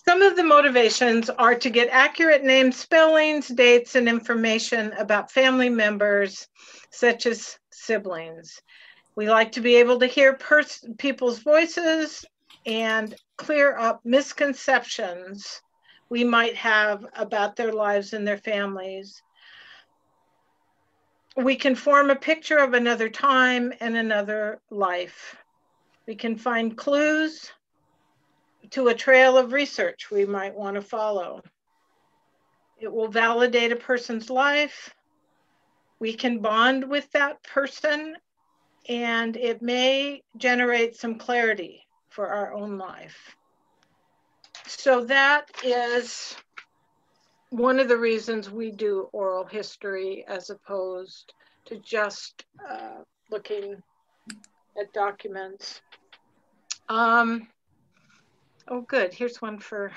Some of the motivations are to get accurate names, spellings, dates, and information about family members, such as siblings. We like to be able to hear people's voices and clear up misconceptions we might have about their lives and their families. We can form a picture of another time and another life. We can find clues to a trail of research we might want to follow. It will validate a person's life. We can bond with that person, and it may generate some clarity for our own life. So that is one of the reasons we do oral history as opposed to just looking at documents. Oh, good. Here's one for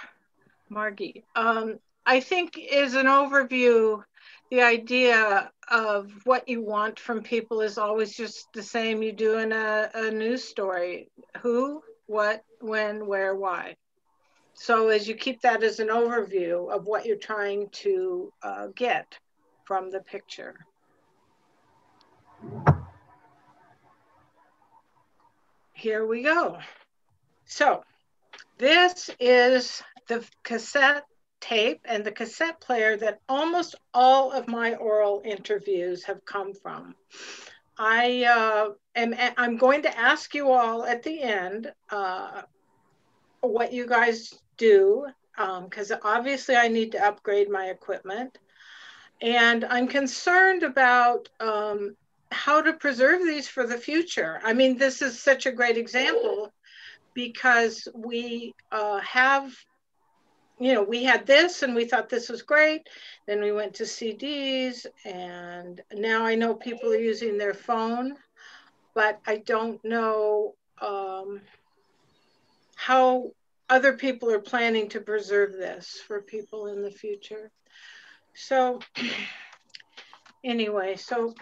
Margie. I think is an overview, the idea of what you want from people is always just the same you do in a news story. Who, what, when, where, why. So as you keep that as an overview of what you're trying to get from the picture. Here we go. So this is the cassette tape and the cassette player that almost all of my oral interviews have come from. I'm going to ask you all at the end what you guys do, because obviously I need to upgrade my equipment. And I'm concerned about how to preserve these for the future. I mean, this is such a great example because we we had this and we thought this was great. Then we went to CDs, and now I know people are using their phone, but I don't know how other people are planning to preserve this for people in the future. So anyway, so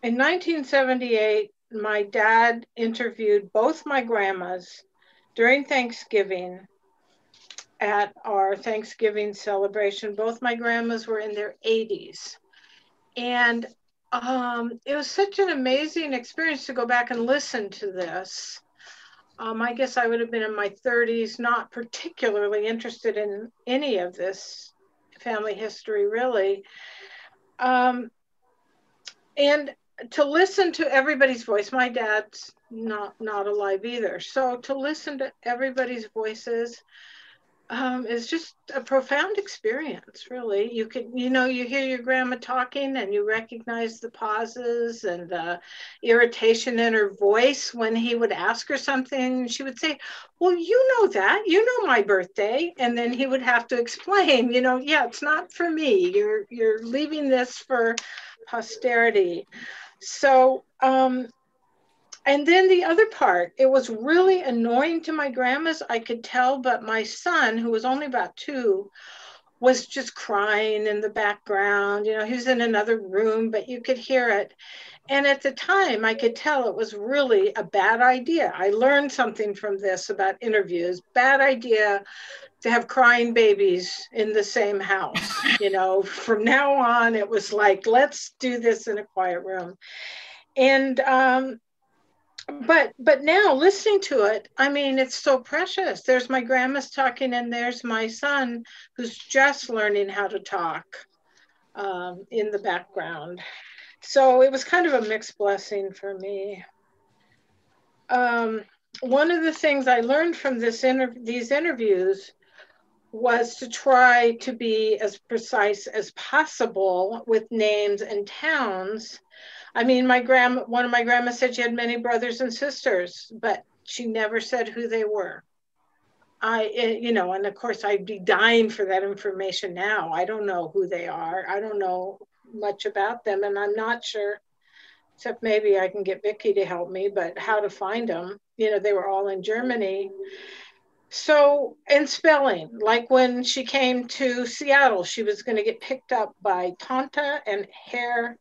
in 1978, my dad interviewed both my grandmas during Thanksgiving at our Thanksgiving celebration. Both my grandmas were in their 80s. And it was such an amazing experience to go back and listen to this. I guess I would have been in my 30s, not particularly interested in any of this family history, really. And to listen to everybody's voice, my dad's not alive either. So to listen to everybody's voices is just a profound experience, really. You could, you hear your grandma talking and you recognize the pauses and the irritation in her voice when he would ask her something. She would say, well, you know that, you know my birthday. And then he would have to explain, yeah, it's not for me. You're leaving this for posterity. So, and then the other part, it was really annoying to my grandmas, I could tell, but my son, who was only about 2, was just crying in the background. He was in another room, but you could hear it. And at the time, I could tell it was really a bad idea. I learned something from this about interviews. Bad idea to have crying babies in the same house. From now on, it was like, let's do this in a quiet room. And, but now listening to it, I mean, it's so precious. There's my grandma's talking and there's my son who's just learning how to talk in the background. So it was kind of a mixed blessing for me. One of the things I learned from these interviews was to try to be as precise as possible with names and towns. I mean, one of my grandmas said she had many brothers and sisters, but she never said who they were. And of course I'd be dying for that information now. I don't know who they are. I don't know much about them, and I'm not sure, except maybe I can get Vicki to help me, but how to find them. They were all in Germany. So, and spelling, like when she came to Seattle, she was going to get picked up by Tanta and Herr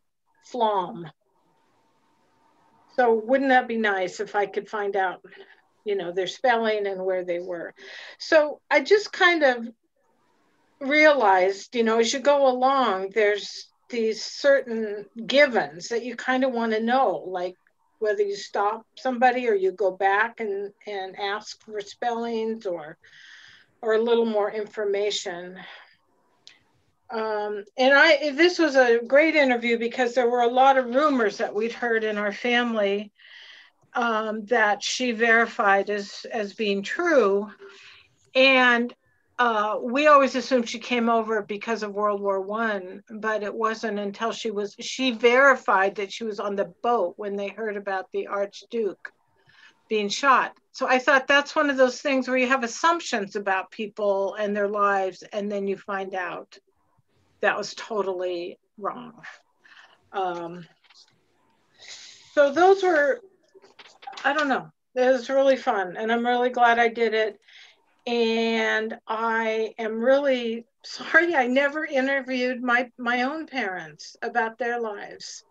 Flom. So wouldn't that be nice if I could find out their spelling and where they were. So I just kind of realized, as you go along, there's these certain givens that you kind of want to know, like whether you stop somebody or you go back and ask for spellings or a little more information. This was a great interview because there were a lot of rumors that we'd heard in our family that she verified as being true. And we always assumed she came over because of World War I, but it wasn't until she verified that she was on the boat when they heard about the Archduke being shot. So I thought that's one of those things where you have assumptions about people and their lives, and then you find out that was totally wrong. So those were, I don't know, it was really fun, and I'm really glad I did it. And I am really sorry I never interviewed my own parents about their lives.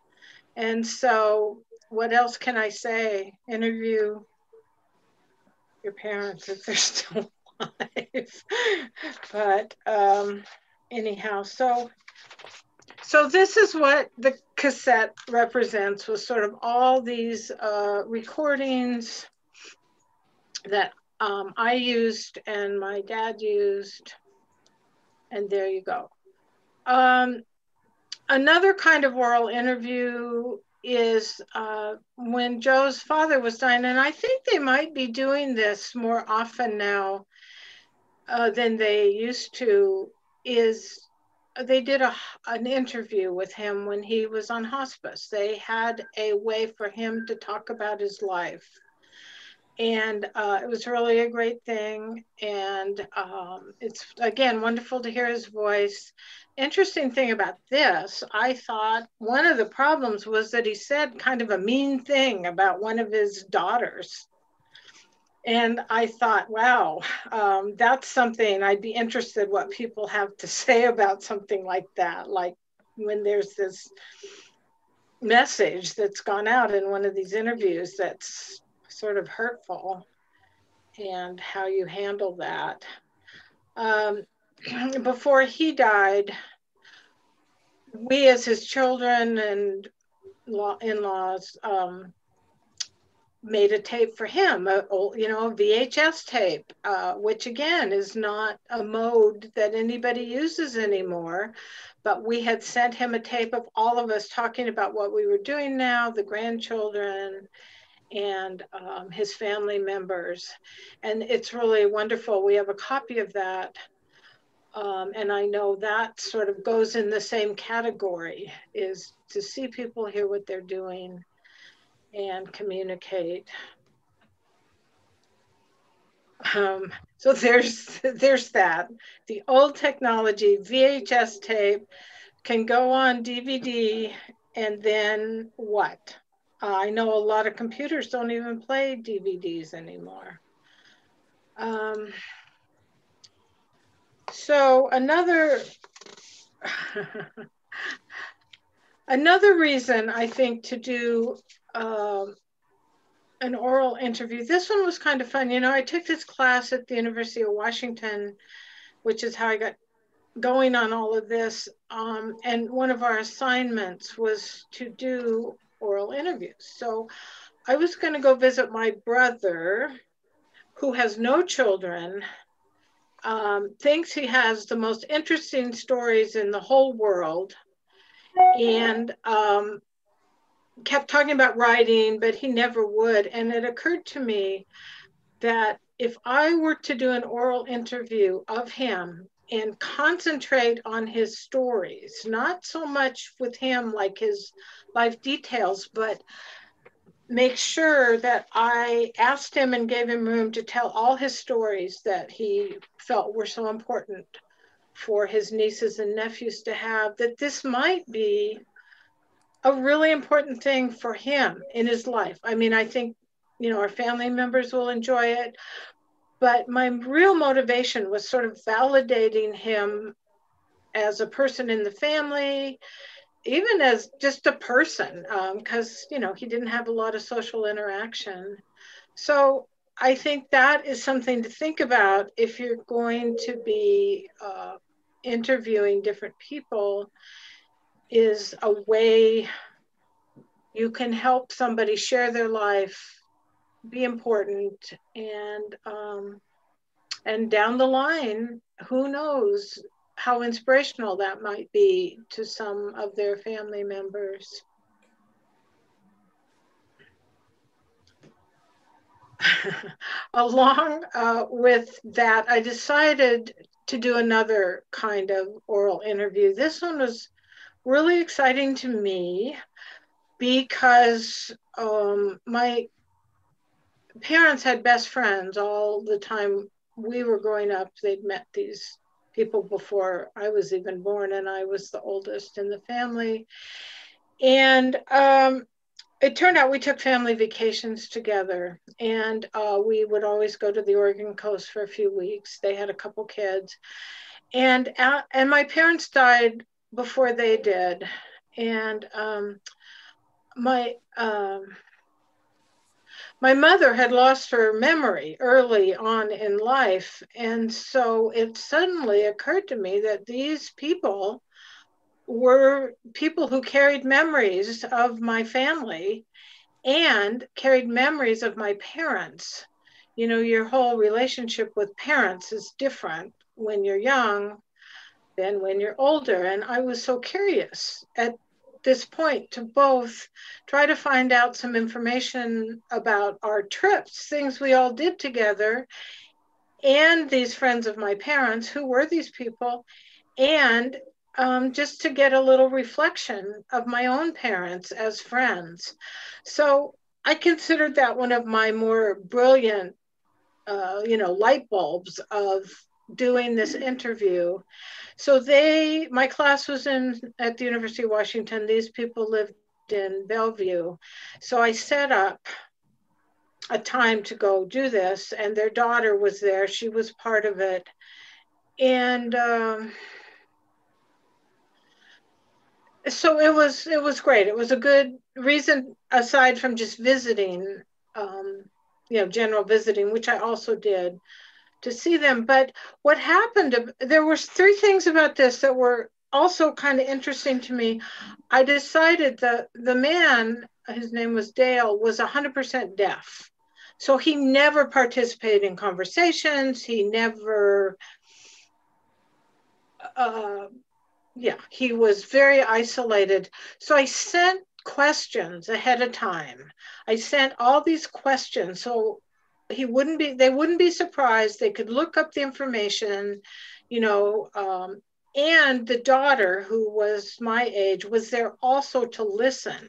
And so what else can I say? Interview your parents if they're still alive. But anyhow, so this is what the cassette represents, was sort of all these recordings that I used and my dad used, and there you go. Another kind of oral interview is when Joe's father was dying, and I think they might be doing this more often now than they used to, is they did an interview with him when he was on hospice. They had a way for him to talk about his life. And it was really a great thing. And it's, again, wonderful to hear his voice. Interesting thing about this, I thought one of the problems was that he said kind of a mean thing about one of his daughters. And I thought, wow, that's something I'd be interested what people have to say about something like that. Like when there's this message that's gone out in one of these interviews that's sort of hurtful, and how you handle that. Before he died, we as his children and in-laws made a tape for him, a VHS tape, which again is not a mode that anybody uses anymore. But we had sent him a tape of all of us talking about what we were doing now, the grandchildren, and his family members. And it's really wonderful. We have a copy of that. And I know that sort of goes in the same category, is to see people, hear what they're doing, and communicate. So there's that. The old technology, VHS tape, can go on DVD, and then what? I know a lot of computers don't even play DVDs anymore. So another reason I think to do an oral interview, this one was kind of fun. I took this class at the University of Washington, which is how I got going on all of this. And one of our assignments was to do oral interviews. So I was going to go visit my brother, who has no children, thinks he has the most interesting stories in the whole world, and kept talking about writing, but he never would. And it occurred to me that if I were to do an oral interview of him and concentrate on his stories, not so much with him like his life details, but make sure that I asked him and gave him room to tell all his stories that he felt were so important for his nieces and nephews to have, that this might be a really important thing for him in his life. I mean, I think, our family members will enjoy it, but my real motivation was sort of validating him as a person in the family, even as just a person, because, he didn't have a lot of social interaction. So I think that is something to think about if you're going to be interviewing different people, is a way you can help somebody share their life, be important, and down the line, who knows how inspirational that might be to some of their family members. Along with that, I decided to do another kind of oral interview. This one was really exciting to me because my parents had best friends all the time we were growing up. They'd met these people before I was even born, and I was the oldest in the family. And it turned out we took family vacations together, and we would always go to the Oregon coast for a few weeks. They had a couple kids, and my parents died before they did, and my mother had lost her memory early on in life, and so it suddenly occurred to me that these people were people who carried memories of my family and carried memories of my parents. You know, your whole relationship with parents is different when you're young than when you're older. And I was so curious at this point to both try to find out some information about our trips, things we all did together, and these friends of my parents, who were these people, and just to get a little reflection of my own parents as friends. So I considered that one of my more brilliant, light bulbs of doing this interview. So my class was at the University of Washington. These people lived in Bellevue. So I set up a time to go do this, and their daughter was there. She was part of it. And so it was great. It was a good reason, aside from just visiting, general visiting, which I also did, to see them. But what happened, there were three things about this that were also kind of interesting to me. I decided that the man, his name was Dale, was 100% deaf. So he never participated in conversations. He never, he was very isolated. So I sent questions ahead of time. I sent all these questions so they wouldn't be surprised. They could look up the information, and the daughter, who was my age, was there also to listen.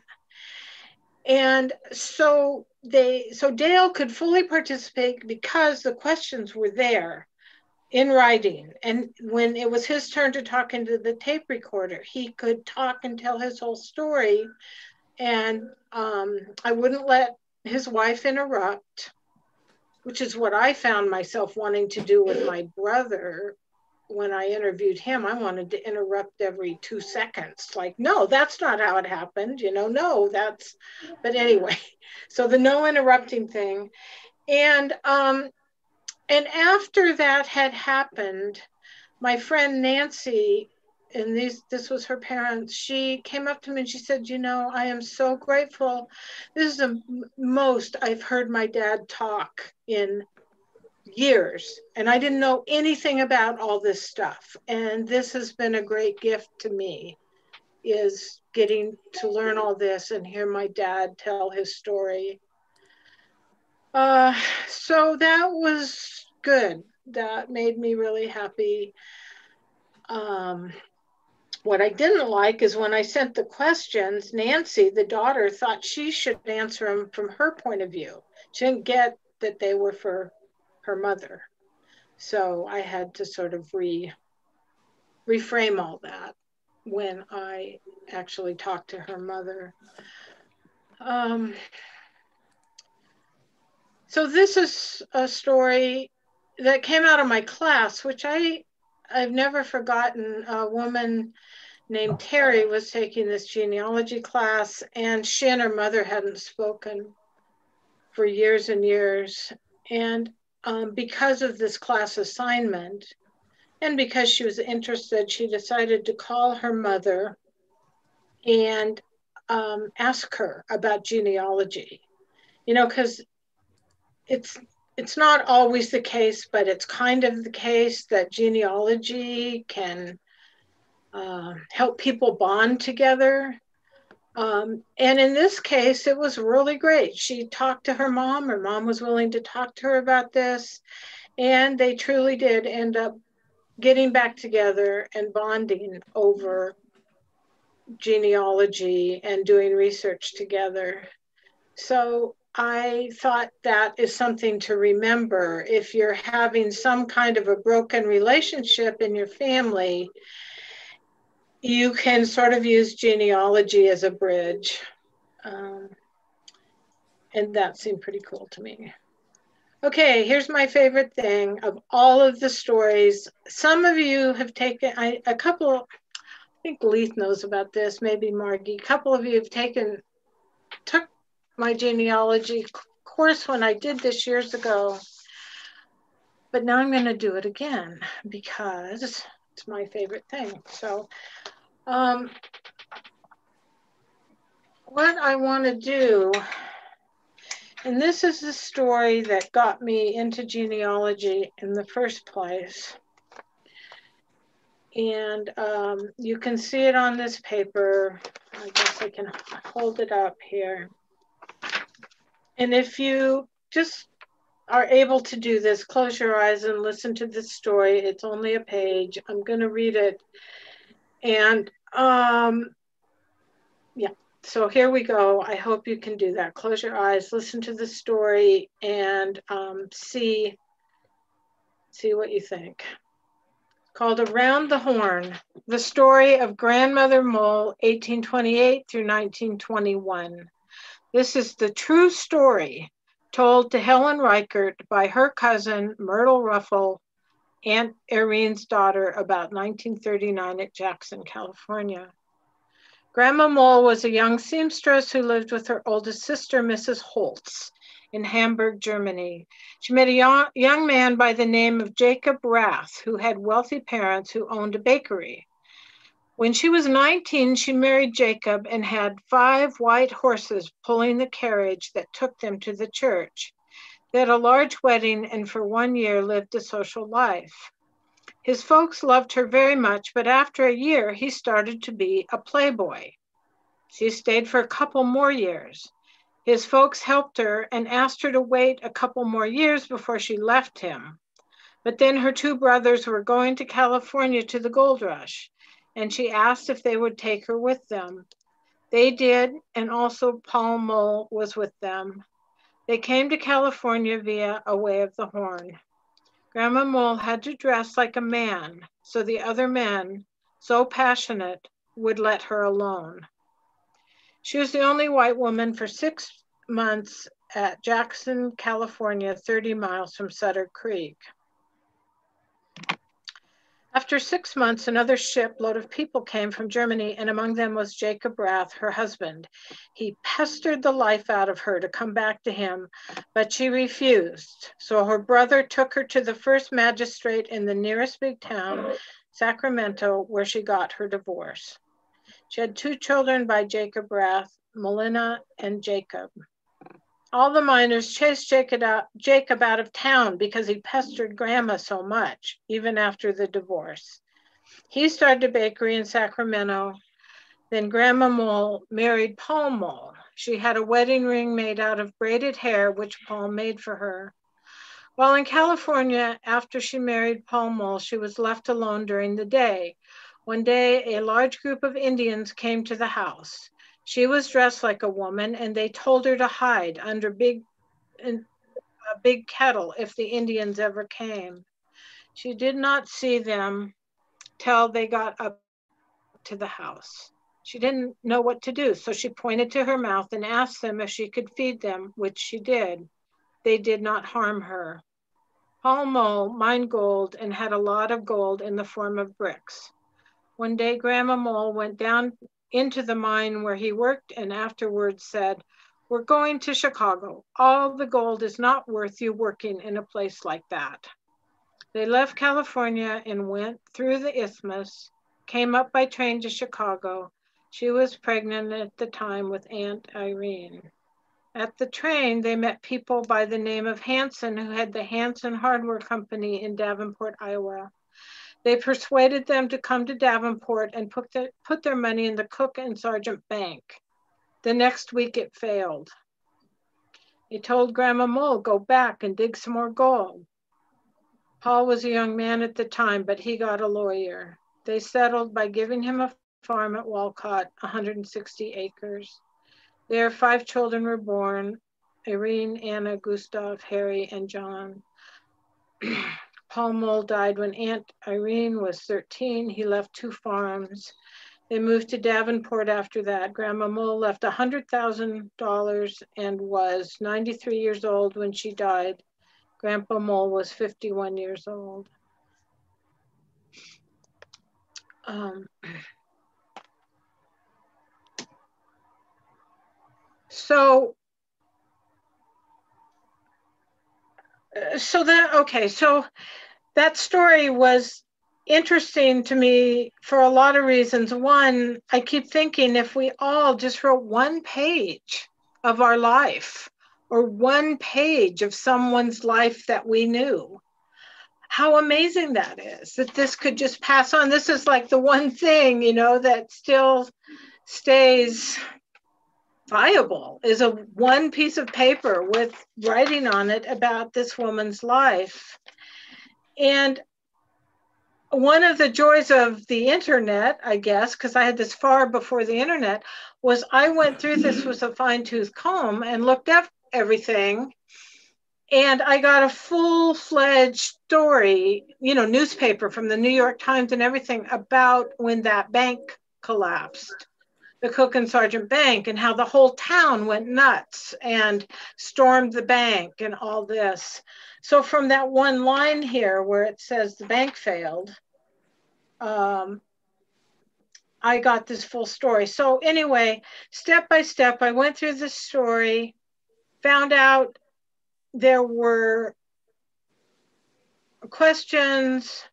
And so Dale could fully participate because the questions were there in writing. And when it was his turn to talk into the tape recorder, he could talk and tell his whole story. And I wouldn't let his wife interrupt, which is what I found myself wanting to do with my brother. When I interviewed him, I wanted to interrupt every 2 seconds. Like, no, that's not how it happened. But anyway, so the no interrupting thing. And after that had happened, my friend Nancy, and this was her parents, she came up to me and she said, I am so grateful. This is the most I've heard my dad talk in years, and I didn't know anything about all this stuff. And this has been a great gift to me, is getting to learn all this and hear my dad tell his story. So that was good. That made me really happy. What I didn't like is when I sent the questions, Nancy, the daughter, thought she should answer them from her point of view. She didn't get that they were for her mother. So I had to sort of reframe all that when I actually talked to her mother. So this is a story that came out of my class, which I've never forgotten. A woman named Terry was taking this genealogy class, and she and her mother hadn't spoken for years and years. And because of this class assignment, and because she was interested, she decided to call her mother and ask her about genealogy. Because it's not always the case, but it's kind of the case that genealogy can help people bond together. And in this case, it was really great. She talked to her mom. Her mom was willing to talk to her about this. And they truly did end up getting back together and bonding over genealogy and doing research together. So I thought that is something to remember. If you're having some kind of a broken relationship in your family, you can sort of use genealogy as a bridge. And that seemed pretty cool to me. Okay, here's my favorite thing of all of the stories. Some of you have taken, a couple, I think Leith knows about this, maybe Margie, a couple of you have took my genealogy course when I did this years ago, but now I'm going to do it again because it's my favorite thing. So what I want to do, and this is the story that got me into genealogy in the first place. And you can see it on this paper. I guess I can hold it up here. And if you just are able to do this, close your eyes and listen to this story. It's only a page. I'm going to read it. And yeah, so here we go. I hope you can do that. Close your eyes, listen to the story, and see what you think. Called Around the Horn, the story of Grandmother Mole, 1828 through 1921. This is the true story told to Helen Reichert by her cousin, Myrtle Ruffle, Aunt Irene's daughter, about 1939 at Jackson, California. Grandma Mole was a young seamstress who lived with her oldest sister, Mrs. Holtz, in Hamburg, Germany. She met a young man by the name of Jacob Rath, who had wealthy parents who owned a bakery. When she was 19, she married Jacob and had 5 white horses pulling the carriage that took them to the church. They had a large wedding and for 1 year lived a social life. His folks loved her very much, but after a year, he started to be a playboy. She stayed for a couple more years. His folks helped her and asked her to wait a couple more years before she left him. But then her 2 brothers were going to California to the gold rush, and she asked if they would take her with them. They did, and also Paul Mole was with them. They came to California via a way of the Horn. Grandma Mole had to dress like a man, so the other men, so passionate, would let her alone. She was the only white woman for 6 months at Jackson, California, 30 miles from Sutter Creek. After 6 months, another shipload of people came from Germany, and among them was Jacob Rath, her husband. He pestered the life out of her to come back to him, but she refused. So her brother took her to the first magistrate in the nearest big town, Sacramento, where she got her divorce. She had 2 children by Jacob Rath, Melina and Jacob. All the miners chased Jacob out of town because he pestered Grandma so much, even after the divorce. He started a bakery in Sacramento. Then Grandma Mole married Paul Mole. She had a wedding ring made out of braided hair, which Paul made for her. While in California, after she married Paul Mole, she was left alone during the day. One day, a large group of Indians came to the house. She was dressed like a woman, and they told her to hide under a big kettle if the Indians ever came. She did not see them till they got up to the house. She didn't know what to do, so she pointed to her mouth and asked them if she could feed them, which she did. They did not harm her. Paul Mole mined gold and had a lot of gold in the form of bricks. One day, Grandma Mole went down into the mine where he worked and afterwards said, We're going to Chicago. All the gold is not worth you working in a place like that. They left California and went through the isthmus, came up by train to Chicago. She was pregnant at the time with Aunt Irene. At the train, they met people by the name of Hanson, who had the Hanson Hardware Company in Davenport, Iowa. They persuaded them to come to Davenport and put their money in the Cook and Sargent Bank. The next week it failed. He told Grandma Mole, go back and dig some more gold. Paul was a young man at the time, but he got a lawyer. They settled by giving him a farm at Walcott, 160 acres. There, 5 children were born, Irene, Anna, Gustav, Harry, and John. Paul Mole died when Aunt Irene was 13. He left 2 farms. They moved to Davenport after that. Grandma Mole left $100,000 and was 93 years old when she died. Grandpa Mole was 51 years old. So that story was interesting to me for a lot of reasons. One, I keep thinking if we all just wrote 1 page of our life or 1 page of someone's life that we knew, how amazing that is, that this could just pass on. This is like the one thing, that still stays viable, is a 1 piece of paper with writing on it about this woman's life. And one of the joys of the internet, I guess, because I had this far before the internet, was I went through this with a fine-tooth comb and looked up everything. And I got a full-fledged story, newspaper from the New York Times and everything about when that bank collapsed, the Cook and Sargent Bank, and how the whole town went nuts and stormed the bank and all this. So from that one line here where it says the bank failed, I got this full story. So anyway, step by step, I went through the story, found out there were questions,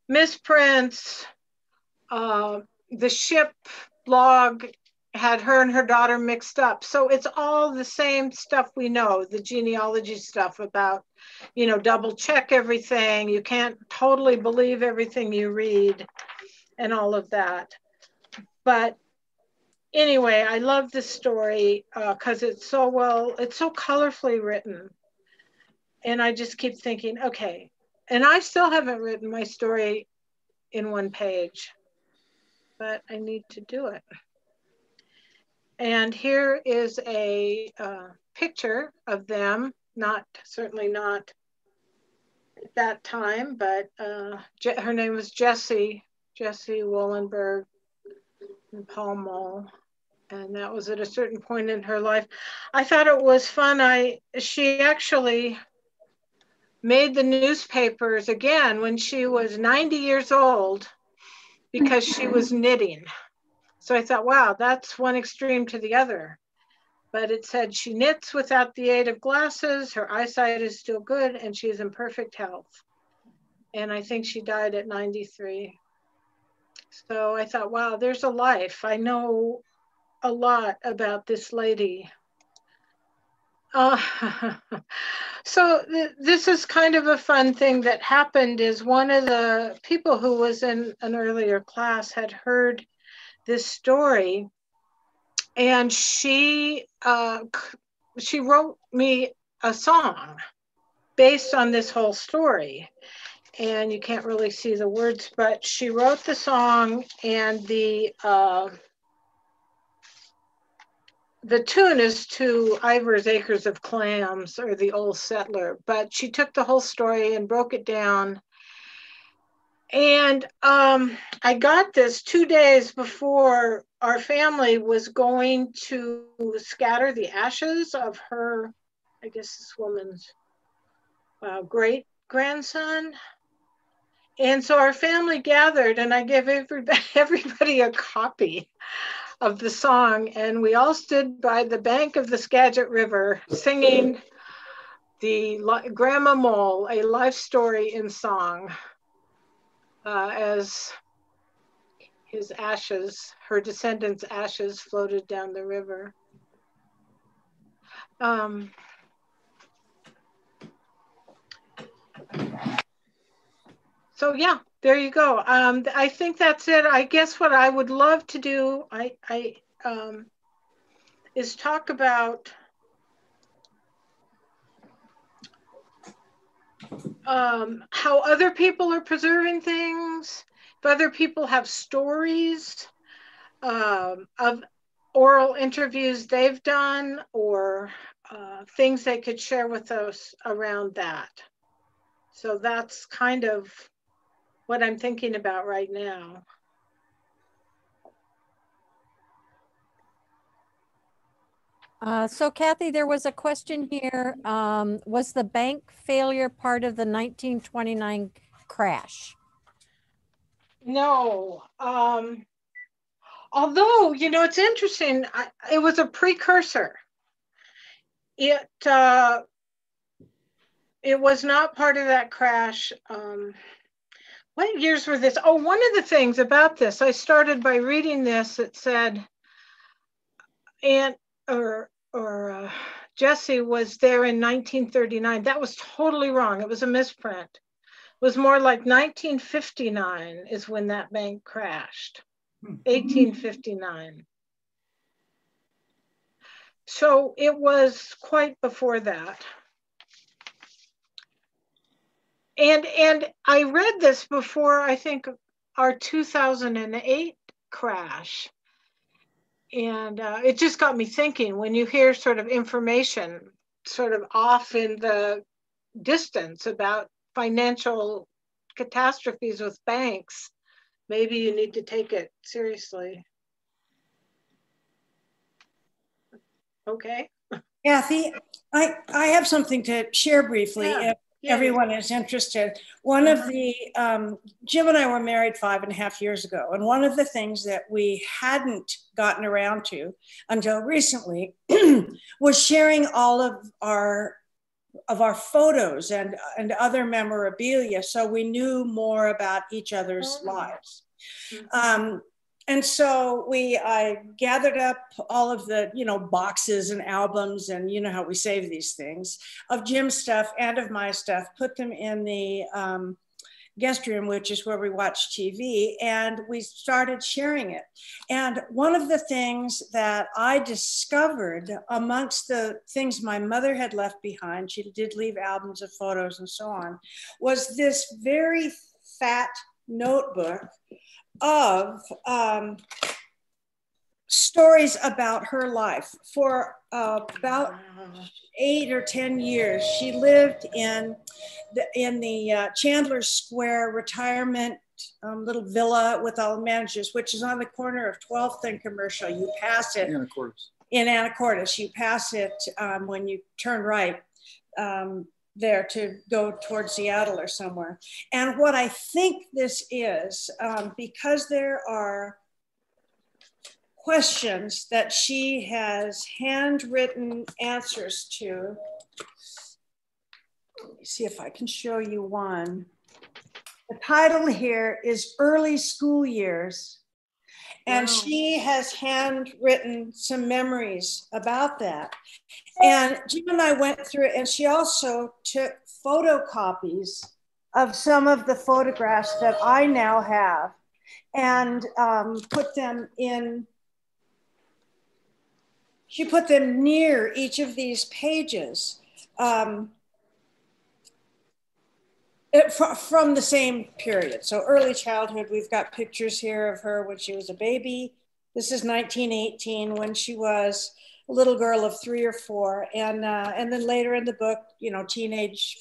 misprints, the ship log had her and her daughter mixed up. So it's all the same stuff we know, the genealogy stuff about, double check everything. You can't totally believe everything you read and all of that. But anyway, I love this story because it's so colorfully written. And I just keep thinking, okay, and I still haven't written my story in 1 page, but I need to do it. And here is a picture of them, certainly not at that time, but her name was Jessie Wollenberg and Paul Mole. And that was at a certain point in her life. I thought it was fun. She actually made the newspapers again when she was 90 years old because she was knitting. So I thought, wow, that's one extreme to the other. But it said she knits without the aid of glasses, her eyesight is still good, and she is in perfect health. And I think she died at 93. So I thought, wow, there's a life. I know a lot about this lady. So this is kind of a fun thing that happened is one of the people who was in an earlier class had heard this story, and she wrote me a song based on this whole story. And you can't really see the words, but she wrote the song, and the tune is to Ivor's Acres of Clams or The Old Settler, but she took the whole story and broke it down. And I got this 2 days before our family was going to scatter the ashes of her, I guess this woman's great grandson. And so our family gathered, and I gave everybody a copy of the song, and we all stood by the bank of the Skagit River singing the Grandma Mole, a life story in song, as his ashes, her descendants' ashes, floated down the river. So yeah, there you go. I think that's it. I guess what I would love to do, is talk about how other people are preserving things, if other people have stories of oral interviews they've done, or things they could share with us around that. So that's kind of what I'm thinking about right now. So Kathi, there was a question here. Was the bank failure part of the 1929 crash? No. Although, you know, it's interesting. It was a precursor. It was not part of that crash. What years were this? Oh, one of the things about this, I started by reading this. It said, Jesse was there in 1939. That was totally wrong. It was a misprint. It was more like 1959 is when that bank crashed. 1859. So it was quite before that. And I read this before, I think, our 2008 crash. And it just got me thinking, when you hear sort of information sort of off in the distance about financial catastrophes with banks, maybe you need to take it seriously. Okay. Kathi, I have something to share briefly. Yeah. If everyone is interested. One of the, Jim and I were married 5.5 years ago. And one of the things that we hadn't gotten around to until recently was sharing all of our photos and other memorabilia. So we knew more about each other's lives. And so I gathered up all of the, boxes and albums, and you know how we save these things, of Jim's stuff and of my stuff, put them in the guest room, which is where we watch TV, and we started sharing it. And one of the things that I discovered amongst the things my mother had left behind, she did leave albums of photos and so on, was this very fat notebook of stories about her life. For about 8 or 10 years, she lived in the Chandler Square retirement little villa with all the managers, which is on the corner of 12th and Commercial. You pass it in Anacortes. You pass it when you turn right there to go towards Seattle or somewhere. And what I think this is, because there are questions that she has handwritten answers to. Let me see if I can show you one. The title here is Early School Years. And wow. She has handwritten some memories about that. And Jim and I went through it, and she also took photocopies of some of the photographs that I now have and put them in. She put them near each of these pages from the same period. So early childhood, we've got pictures here of her when she was a baby. This is 1918, when she was a little girl of 3 or 4. And then later in the book, teenage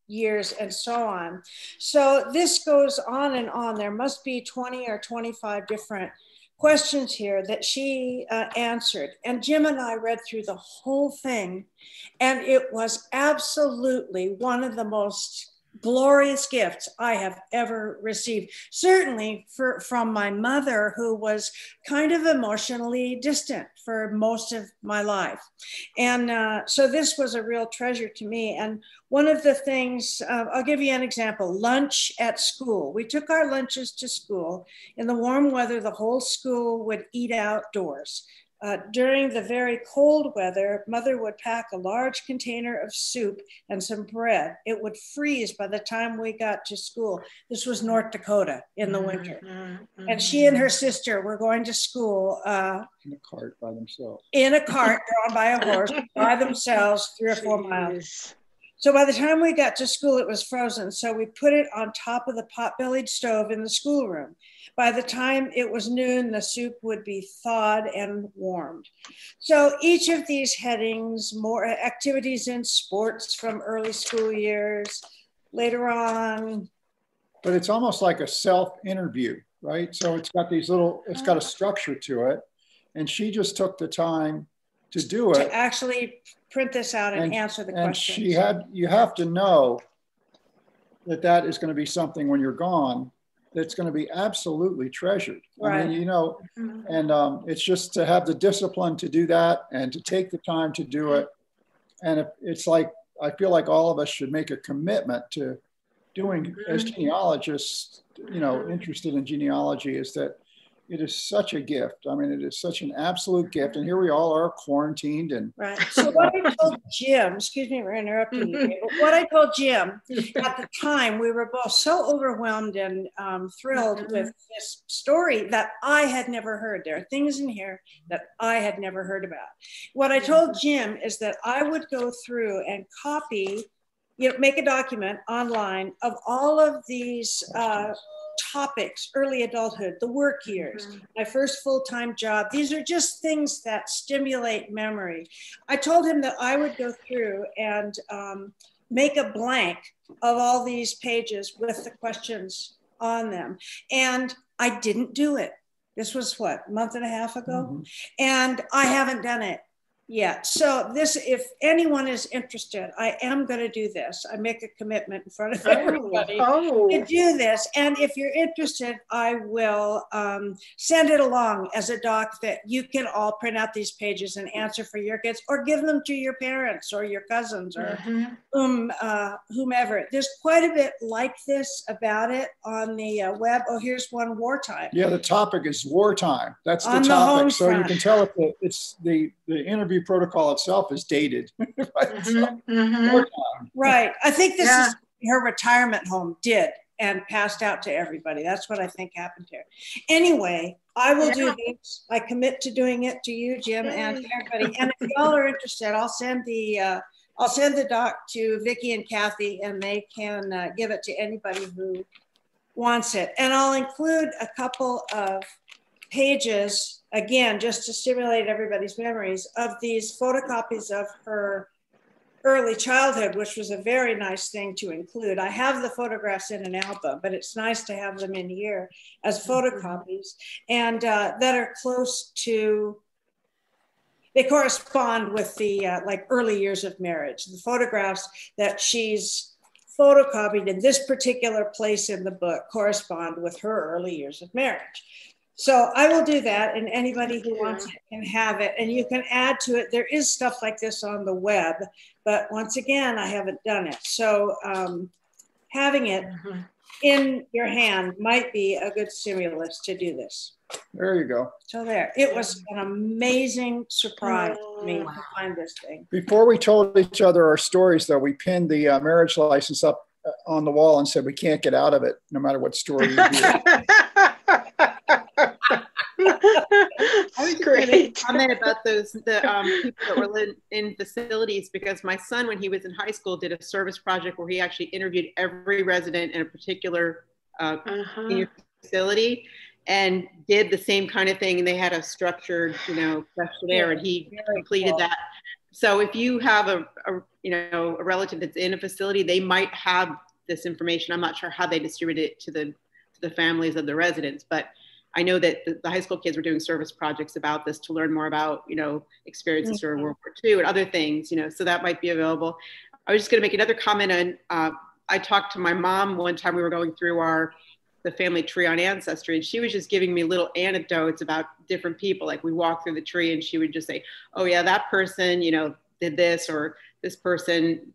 years and so on. So this goes on and on. There must be 20 or 25 different questions here that she answered. And Jim and I read through the whole thing, and it was absolutely one of the most glorious gifts I have ever received. Certainly from my mother, who was kind of emotionally distant for most of my life. And so this was a real treasure to me. And one of the things, I'll give you an example, lunch at school. We took our lunches to school. In the warm weather, the whole school would eat outdoors. During the very cold weather, Mother would pack a large container of soup and some bread. It would freeze by the time we got to school. This was North Dakota in the winter. And she and her sister were going to school in a cart by themselves. In a cart drawn by a horse by themselves 3 or 4 miles. So by the time we got to school, it was frozen. So we put it on top of the pot-bellied stove in the schoolroom. By the time it was noon, the soup would be thawed and warmed. So each of these headings, more activities in sports from early school years, later on. But it's almost like a self-interview, right? So it's got these little, it's got a structure to it. And she just took the time to do it. To actually print this out and answer the questions. And you have to know that that is going to be something when you're gone that's going to be absolutely treasured. Right. I mean, you know, and it's just to have the discipline to do that and to take the time to do it. And it's like, I feel like all of us should make a commitment to doing, as genealogists, you know, interested in genealogy, is that it is such a gift. I mean, it is such an absolute gift. And here we all are quarantined. And right. So what I told Jim, excuse me for interrupting you, but what I told Jim at the time, we were both so overwhelmed and thrilled with this story that I had never heard. There are things in here that I had never heard about. What I told Jim is that I would go through and copy, you know, make a document online of all of these topics, early adulthood, the work years, my first full-time job. These are just things that stimulate memory. I told him that I would go through and make a blank of all these pages with the questions on them. And I didn't do it. This was what, a month and a half ago? And I haven't done it yet. So this, if anyone is interested, I am going to do this. I make a commitment in front of everybody to do this. And if you're interested, I will send it along as a doc that you can all print out these pages and answer for your kids, or give them to your parents or your cousins or whomever. There's quite a bit like this about it on the web. Oh, here's one, wartime. yeah, the topic is wartime. That's the On the topic. home So you front. can tell it's the interview protocol itself is dated. Right. I think this is her retirement home did and passed out to everybody. That's what I think happened here. Anyway, I will do this. I commit to doing it to you, Jim, and to everybody. And if y'all are interested, I'll send the doc to Vicki and Kathy, and they can give it to anybody who wants it. And I'll include a couple of pages, again, just to stimulate everybody's memories, of these photocopies of her early childhood, which was a very nice thing to include. I have the photographs in an album, but it's nice to have them in here as photocopies, and that are close to, they correspond with the like early years of marriage. The photographs that she's photocopied in this particular place in the book correspond with her early years of marriage. So I will do that, and anybody who wants it can have it, and you can add to it. There is stuff like this on the web, but once again, I haven't done it. So having it in your hand might be a good stimulus to do this. There you go. So there, it was an amazing surprise to me to find this thing. Before we told each other our stories, though, we pinned the marriage license up on the wall and said we can't get out of it, no matter what story you hear. I was going to comment about the people that were in facilities, because my son, when he was in high school, did a service project where he actually interviewed every resident in a particular facility and did the same kind of thing. And they had a structured, questionnaire, and he completed that. So if you have a relative that's in a facility, they might have this information. I'm not sure how they distribute it to the families of the residents, but I know that the high school kids were doing service projects about this to learn more about, experiences during World War II and other things, so that might be available. I was just going to make another comment on, I talked to my mom one time, we were going through the family tree on Ancestry, and she was just giving me little anecdotes about different people. Like we walked through the tree and she would just say, oh yeah, that person, you know, did this, or this person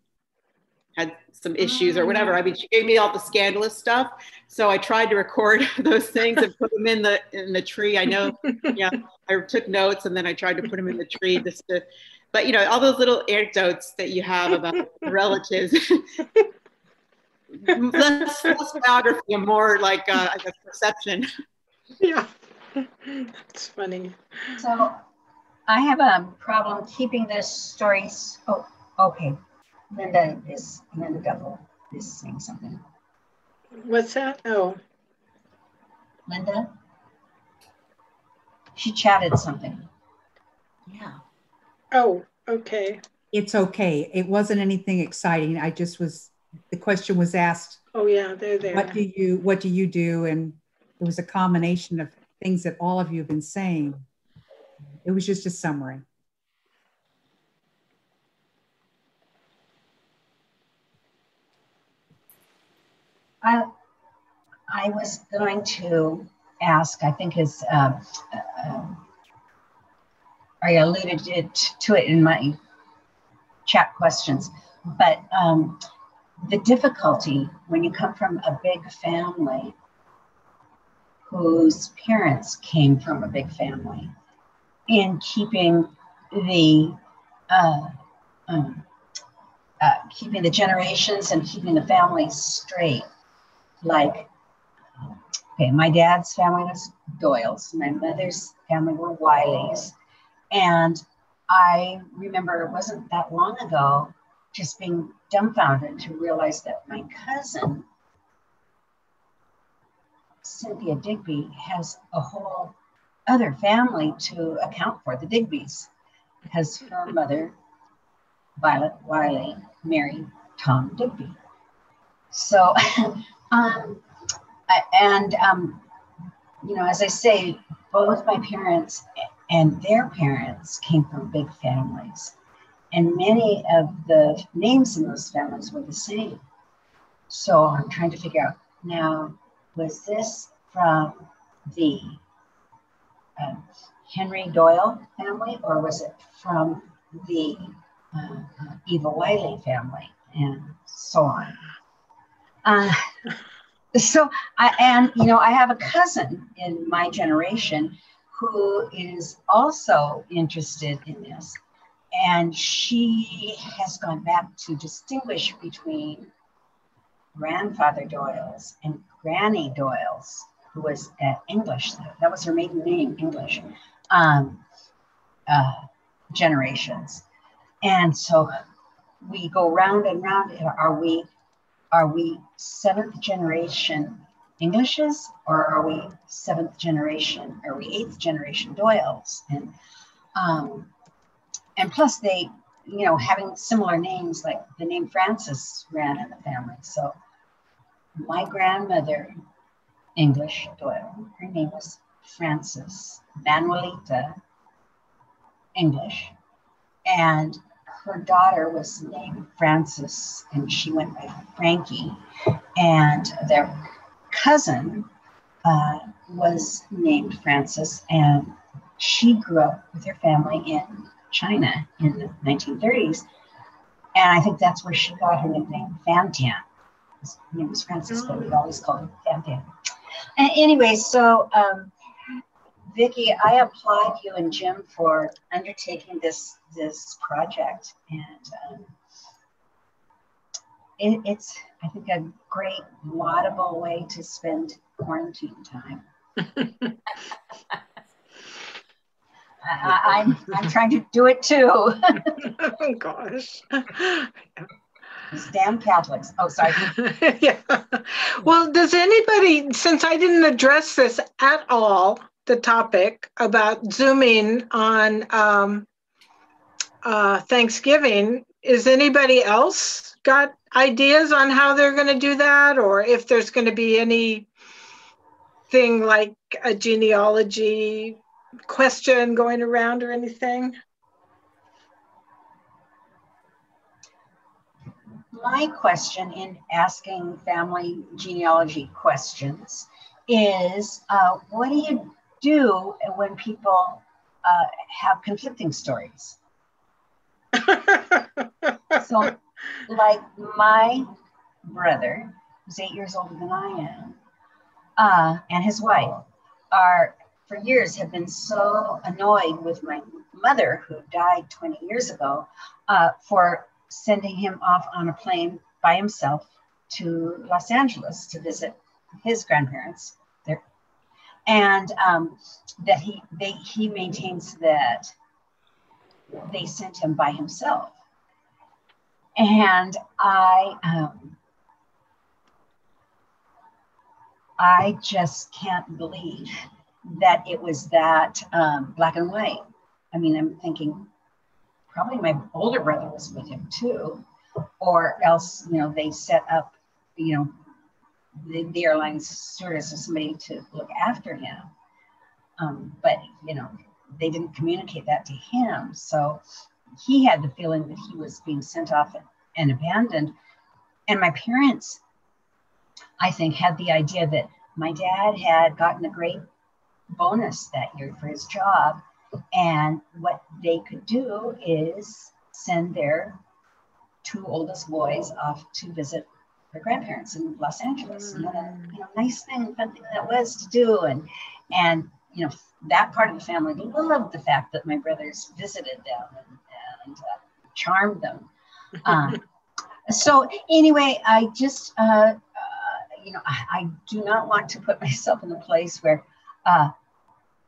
had some issues or whatever. I mean, she gave me all the scandalous stuff. So I tried to record those things and put them in the tree. I know, yeah, I took notes and then I tried to put them in the tree but you know, all those little anecdotes that you have about relatives, less biography and more like, I guess, perception. Yeah, it's funny. So I have a problem keeping this stories. Oh, okay. Linda Duffel is saying something. What's that? Oh. Linda? She chatted something. Yeah. Oh, okay. It's okay. It wasn't anything exciting. I just was, the question was asked. Oh yeah, they're there. What do you do? And it was a combination of things that all of you have been saying. It was just a summary. I was going to ask, I think I alluded to it in my chat questions, but the difficulty when you come from a big family whose parents came from a big family in keeping the generations and keeping the families straight. Like, okay, my dad's family was Doyles, my mother's family were Wileys. And I remember it wasn't that long ago just being dumbfounded to realize that my cousin, Cynthia Digby, has a whole other family to account for, the Digbys, because her mother, Violet Wiley, married Tom Digby. So, you know, as I say, both my parents and their parents came from big families, and many of the names in those families were the same. So I'm trying to figure out now, was this from the Henry Doyle family, or was it from the Eva Wiley family, and so on? I have a cousin in my generation who is also interested in this, and she has gone back to distinguish between grandfather Doyles and Granny Doyles, who was English. That was her maiden name, English, generations. And so we go round and round. Are we seventh generation Englishes, or are we seventh generation, are we eighth generation Doyles? And plus they, you know, having similar names, like the name Francis ran in the family. So my grandmother, English Doyle, her name was Frances Manuelita English, and her daughter was named Frances, and she went by Frankie, and their cousin was named Frances, and she grew up with her family in China in the 1930s, and I think that's where she got her nickname Fantian. Her name was Frances, but we always called her Fantian. And anyway, so Vicki, I applaud you and Jim for undertaking this project, and it's, I think, a great, laudable way to spend quarantine time. I'm trying to do it too. Oh gosh. These damn Catholics. Oh, sorry. Yeah. Well, does anybody, since I didn't address this at all, the topic about Zooming on Thanksgiving, is anybody else got ideas on how they're going to do that, or if there's going to be anything like a genealogy question going around or anything? my question in asking family genealogy questions is, what do you do when people have conflicting stories? So, like my brother, who's 8 years older than I am, and his wife are, for years, have been so annoyed with my mother, who died 20 years ago, for sending him off on a plane by himself to Los Angeles to visit his grandparents there. And that he maintains that they sent him by himself. And I just can't believe that it was that black and white. I mean, I'm thinking probably my older brother was with him too, or else, you know, they set up, you know, the airline stewardess or somebody to look after him. But, you know, they didn't communicate that to him. So he had the feeling that he was being sent off and abandoned. And my parents, I think, had the idea that my dad had gotten a great bonus that year for his job. And what they could do is send their two oldest boys off to visit their grandparents in Los Angeles. And what a, you know, nice thing, fun thing that was to do. And you know, that part of the family loved the fact that my brothers visited them and charmed them. So anyway, I just, you know, I do not want to put myself in a place where,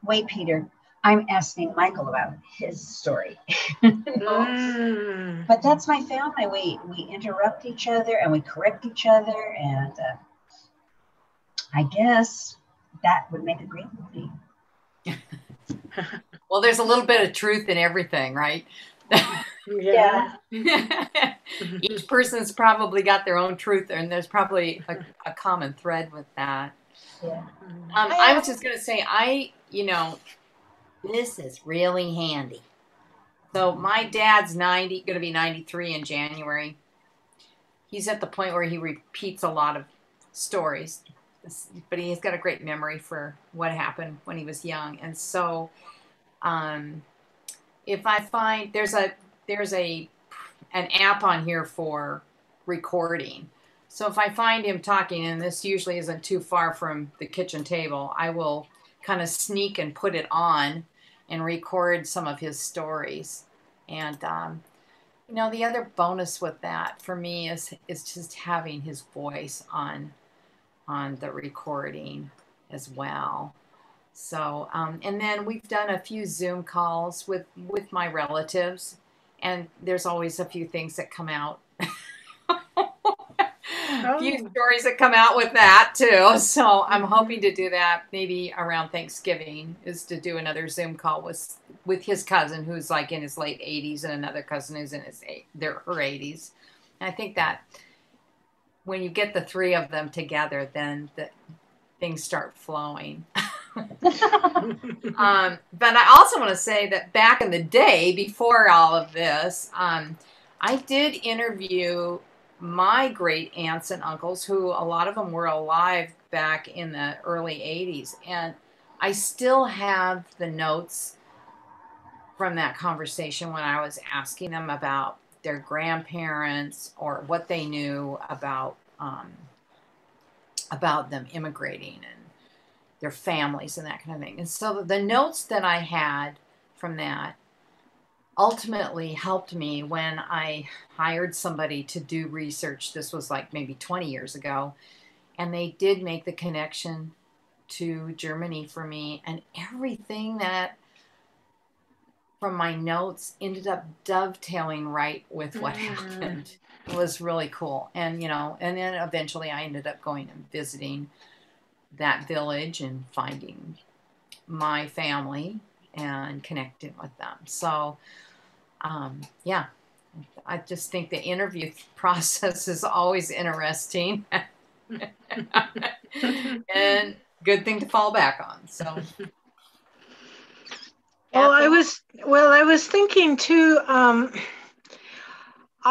wait, Peter, I'm asking Michael about his story. But that's my family. We interrupt each other and we correct each other. And I guess that would make a great movie. Well, there's a little bit of truth in everything, right? Yeah. Each person's probably got their own truth, and there's probably a common thread with that. Yeah. I was just going to say, you know, this is really handy. So my dad's going to be 93 in January. He's at the point where he repeats a lot of stories, but he's got a great memory for what happened when he was young. And so if I find there's an app on here for recording. So if I find him talking, and this usually isn't too far from the kitchen table, I will kind of sneak and put it on and record some of his stories. And you know, the other bonus with that for me is just having his voice on the recording as well. So and then we've done a few Zoom calls with my relatives, and there's always a few things that come out. A few stories that come out with that too. So I'm hoping to do that maybe around Thanksgiving, is to do another Zoom call with his cousin, who's like in his late 80s, and another cousin who's in her 80s. And I think that when you get the three of them together, then things start flowing. But I also want to say that back in the day, before all of this, I did interview my great aunts and uncles, who a lot of them were alive back in the early 80s. And I still have the notes from that conversation when I was asking them about their grandparents or what they knew about them immigrating and their families and that kind of thing. And so the notes that I had from that ultimately helped me when I hired somebody to do research. This was like maybe 20 years ago. And they did make the connection to Germany for me. And everything that from my notes ended up dovetailing right with what happened. It was really cool. And, you know, and then eventually I ended up going and visiting that village and finding my family and connecting with them. So, yeah, I just think the interview process is always interesting and good thing to fall back on. So, well, I was thinking too.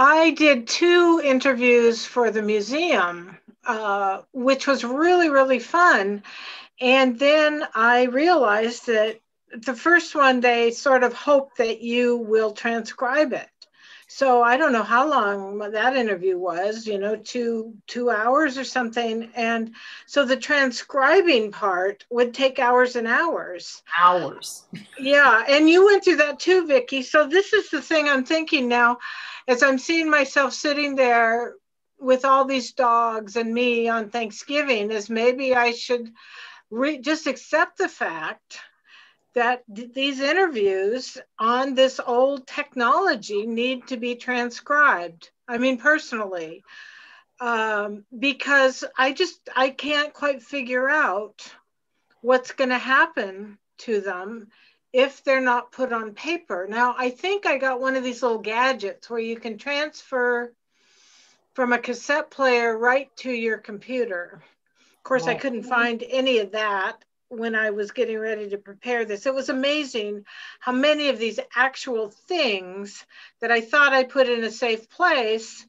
I did 2 interviews for the museum, which was really, really fun. And then I realized that the first one, they sort of hope that you will transcribe it. So I don't know how long that interview was, 2 hours or something. And so the transcribing part would take hours and hours. Hours. Yeah, and you went through that too, Vicki. So this is the thing I'm thinking now, as I'm seeing myself sitting there with all these dogs and me on Thanksgiving, is maybe I should just accept the fact that these interviews on this old technology need to be transcribed. I mean, personally, because I can't quite figure out what's going to happen to them if they're not put on paper. Now, I think I got one of these little gadgets where you can transfer from a cassette player right to your computer. Of course, I couldn't find any of that when I was getting ready to prepare this. It was amazing how many of these actual things that I thought I put in a safe place,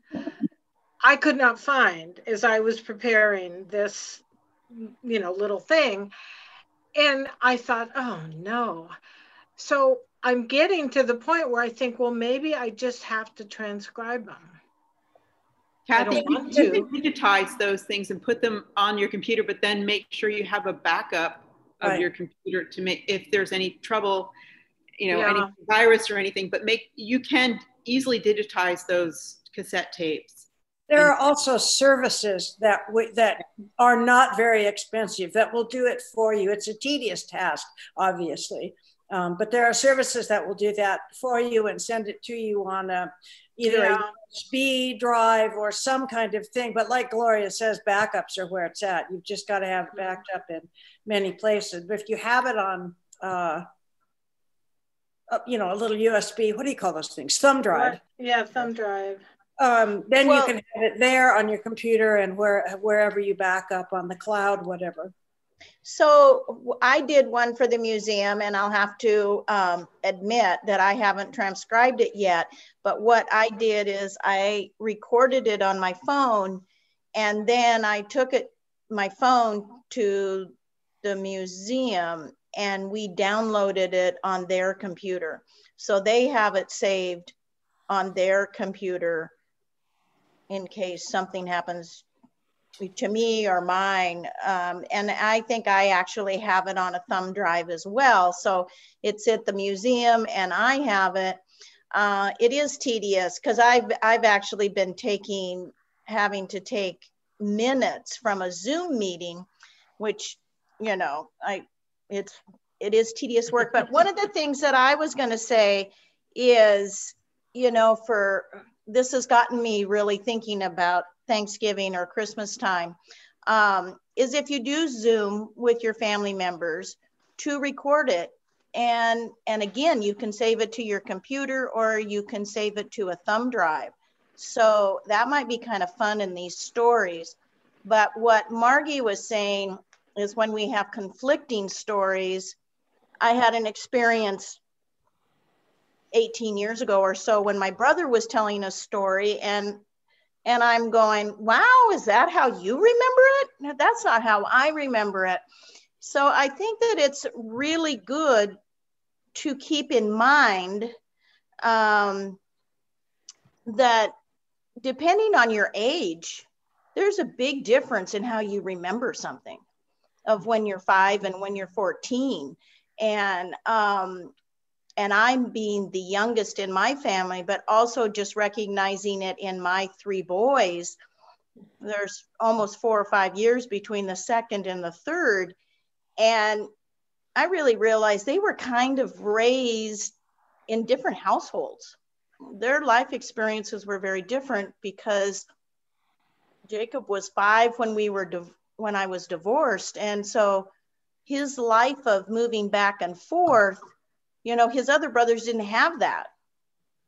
I could not find as I was preparing this, little thing. And I thought, oh no. So I'm getting to the point where I think, well, maybe I just have to transcribe them. Kathi, you can digitize those things and put them on your computer, but then make sure you have a backup of your computer to make, if there's any trouble, any virus or anything, but you can easily digitize those cassette tapes. There are also services that are not very expensive that will do it for you. It's a tedious task, obviously, but there are services that will do that for you and send it to you on either a USB drive or some kind of thing. But like Gloria says, backups are where it's at. You've just got to have it backed up in many places. But if you have it on, a little USB, what do you call those things? Thumb drive. Yeah, thumb drive. Then you can have it there on your computer and wherever you back up on the cloud, whatever. So I did one for the museum, and I'll have to admit that I haven't transcribed it yet. But what I did is I recorded it on my phone, and then I took my phone to the museum, and we downloaded it on their computer. So they have it saved on their computer in case something happens to me or mine. And I think I actually have it on a thumb drive as well. So it's at the museum and I have it. It is tedious because I've actually been having to take minutes from a Zoom meeting, which, it is tedious work. But one of the things that I was going to say is, this has gotten me really thinking about Thanksgiving or Christmas time, is if you do Zoom with your family members, to record it. And again, you can save it to your computer or you can save it to a thumb drive. So that might be kind of fun in these stories. But what Margie was saying is when we have conflicting stories, I had an experience 18 years ago or so when my brother was telling a story and I'm going, wow, is that how you remember it? No, that's not how I remember it. So I think that it's really good to keep in mind that depending on your age, there's a big difference in how you remember something of when you're 5 and when you're 14. And I'm being the youngest in my family, but also just recognizing it in my 3 boys. There's almost 4 or 5 years between the second and the third. And I really realized they were kind of raised in different households. Their life experiences were very different because Jacob was 5 when I was divorced. And so his life of moving back and forth, his other brothers didn't have that,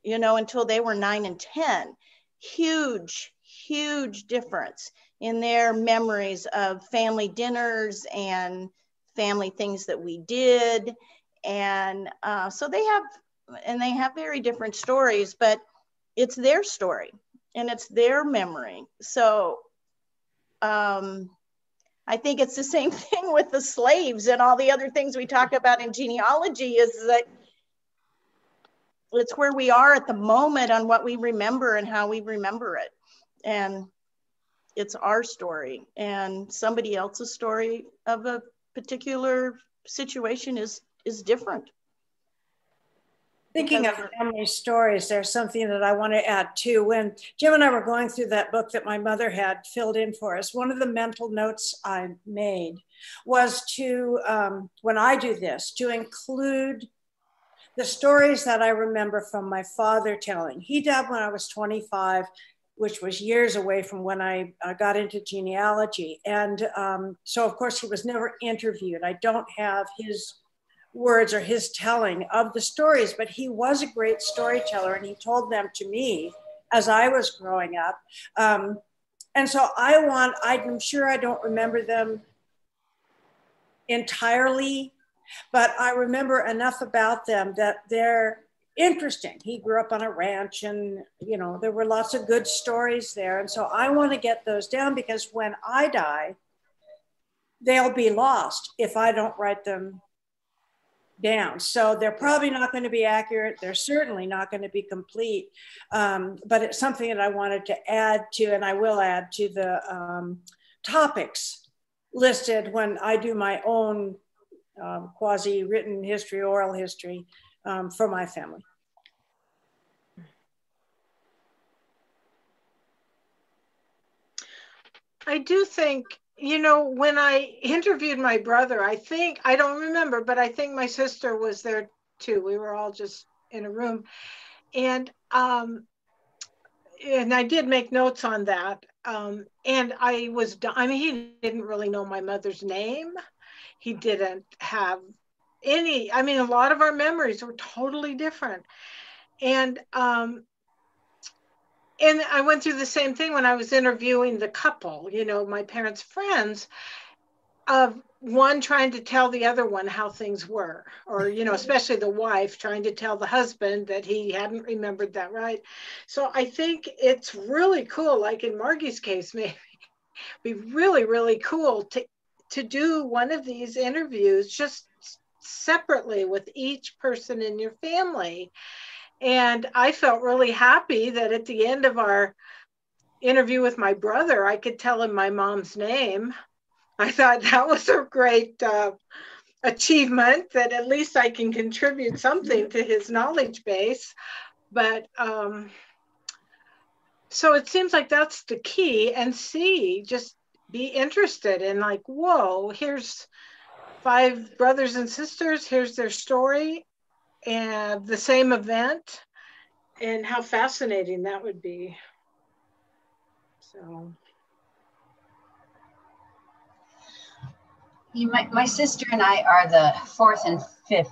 until they were 9 and 10. Huge, huge difference in their memories of family dinners and family things that we did. And so they have very different stories, but it's their story and it's their memory. So I think it's the same thing with the slaves and all the other things we talk about in genealogy, is that it's where we are at the moment on what we remember and how we remember it. And it's our story, and somebody else's story of a particular situation is different. Thinking of family stories, there's something that I want to add too. When Jim and I were going through that book that my mother had filled in for us, one of the mental notes I made was to, when I do this, to include the stories that I remember from my father telling. He died when I was 25, which was years away from when I got into genealogy. And so of course he was never interviewed. I don't have his words or his telling of the stories, but he was a great storyteller and he told them to me as I was growing up. And so I'm sure I don't remember them entirely, but I remember enough about them that they're interesting. He grew up on a ranch and, you know, there were lots of good stories there. And so I want to get those down, because when I die, they'll be lost if I don't write them down. So they're probably not going to be accurate. They're certainly not going to be complete. But it's something that I wanted to add to, and I will add to the topics listed when I do my own quasi-written history, oral history for my family. I do think, you know, when I interviewed my brother, I don't remember, but I think my sister was there too. We were all just in a room. And I did make notes on that. And he didn't really know my mother's name. He didn't have a lot of our memories were totally different. And I went through the same thing when I was interviewing the couple, you know, my parents' friends, of one trying to tell the other one how things were, or, you know, especially the wife trying to tell the husband that he hadn't remembered that right. So I think it's really cool, like in Margie's case, maybe be really, really cool to do one of these interviews just separately with each person in your family. And I felt really happy that at the end of our interview with my brother, I could tell him my mom's name. I thought that was a great achievement, that at least I can contribute something to his knowledge base. But so it seems like that's the key, and just be interested in, like, whoa, here's 5 brothers and sisters, here's their story, and the same event, and how fascinating that would be. So. My sister and I are the 4th and 5th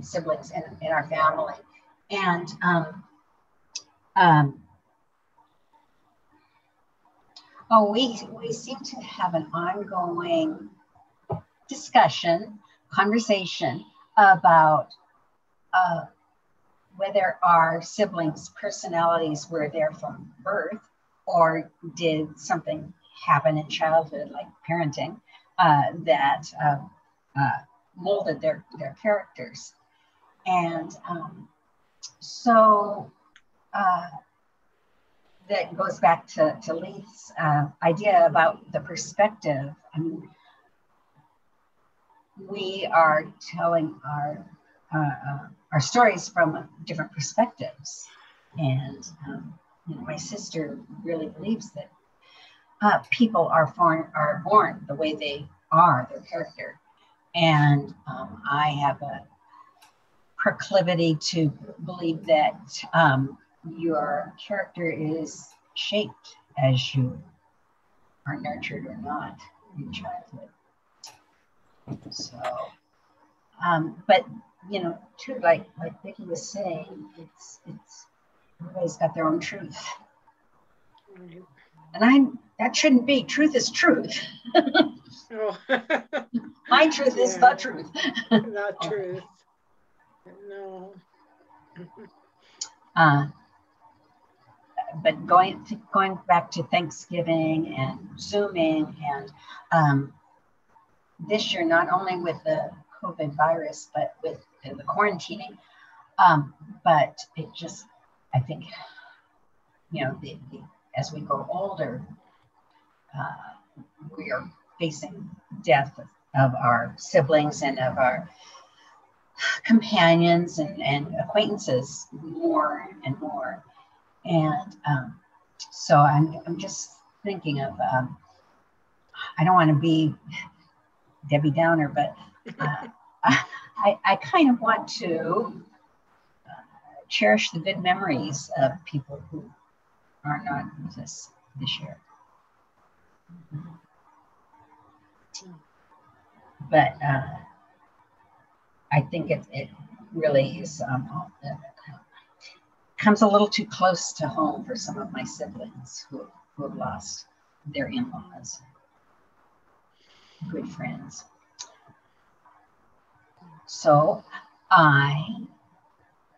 siblings in our family. And we seem to have an ongoing conversation about whether our siblings' personalities were there from birth, or did something happen in childhood, like parenting, that molded their characters. And so that goes back to Leith's idea about the perspective. I mean, we are telling our stories from different perspectives. And you know, my sister really believes that people are born the way they are, their character. And I have a proclivity to believe that your character is shaped as you are nurtured or not in childhood. So, but you know, too, like Vicki was saying, it's everybody's got their own truth. And that shouldn't be. Truth is truth. Oh. My truth is the truth. The truth. No. but going back to Thanksgiving and Zooming, and this year, not only with the COVID virus, but with the quarantining, but it just, I think, you know, as we grow older, we are facing death of our siblings and of our companions and acquaintances more and more. And so I'm just thinking of, I don't want to be Debbie Downer, but I kind of want to cherish the good memories of people who are not with us this year. But I think it really is, comes a little too close to home for some of my siblings who have lost their in-laws, good friends. So I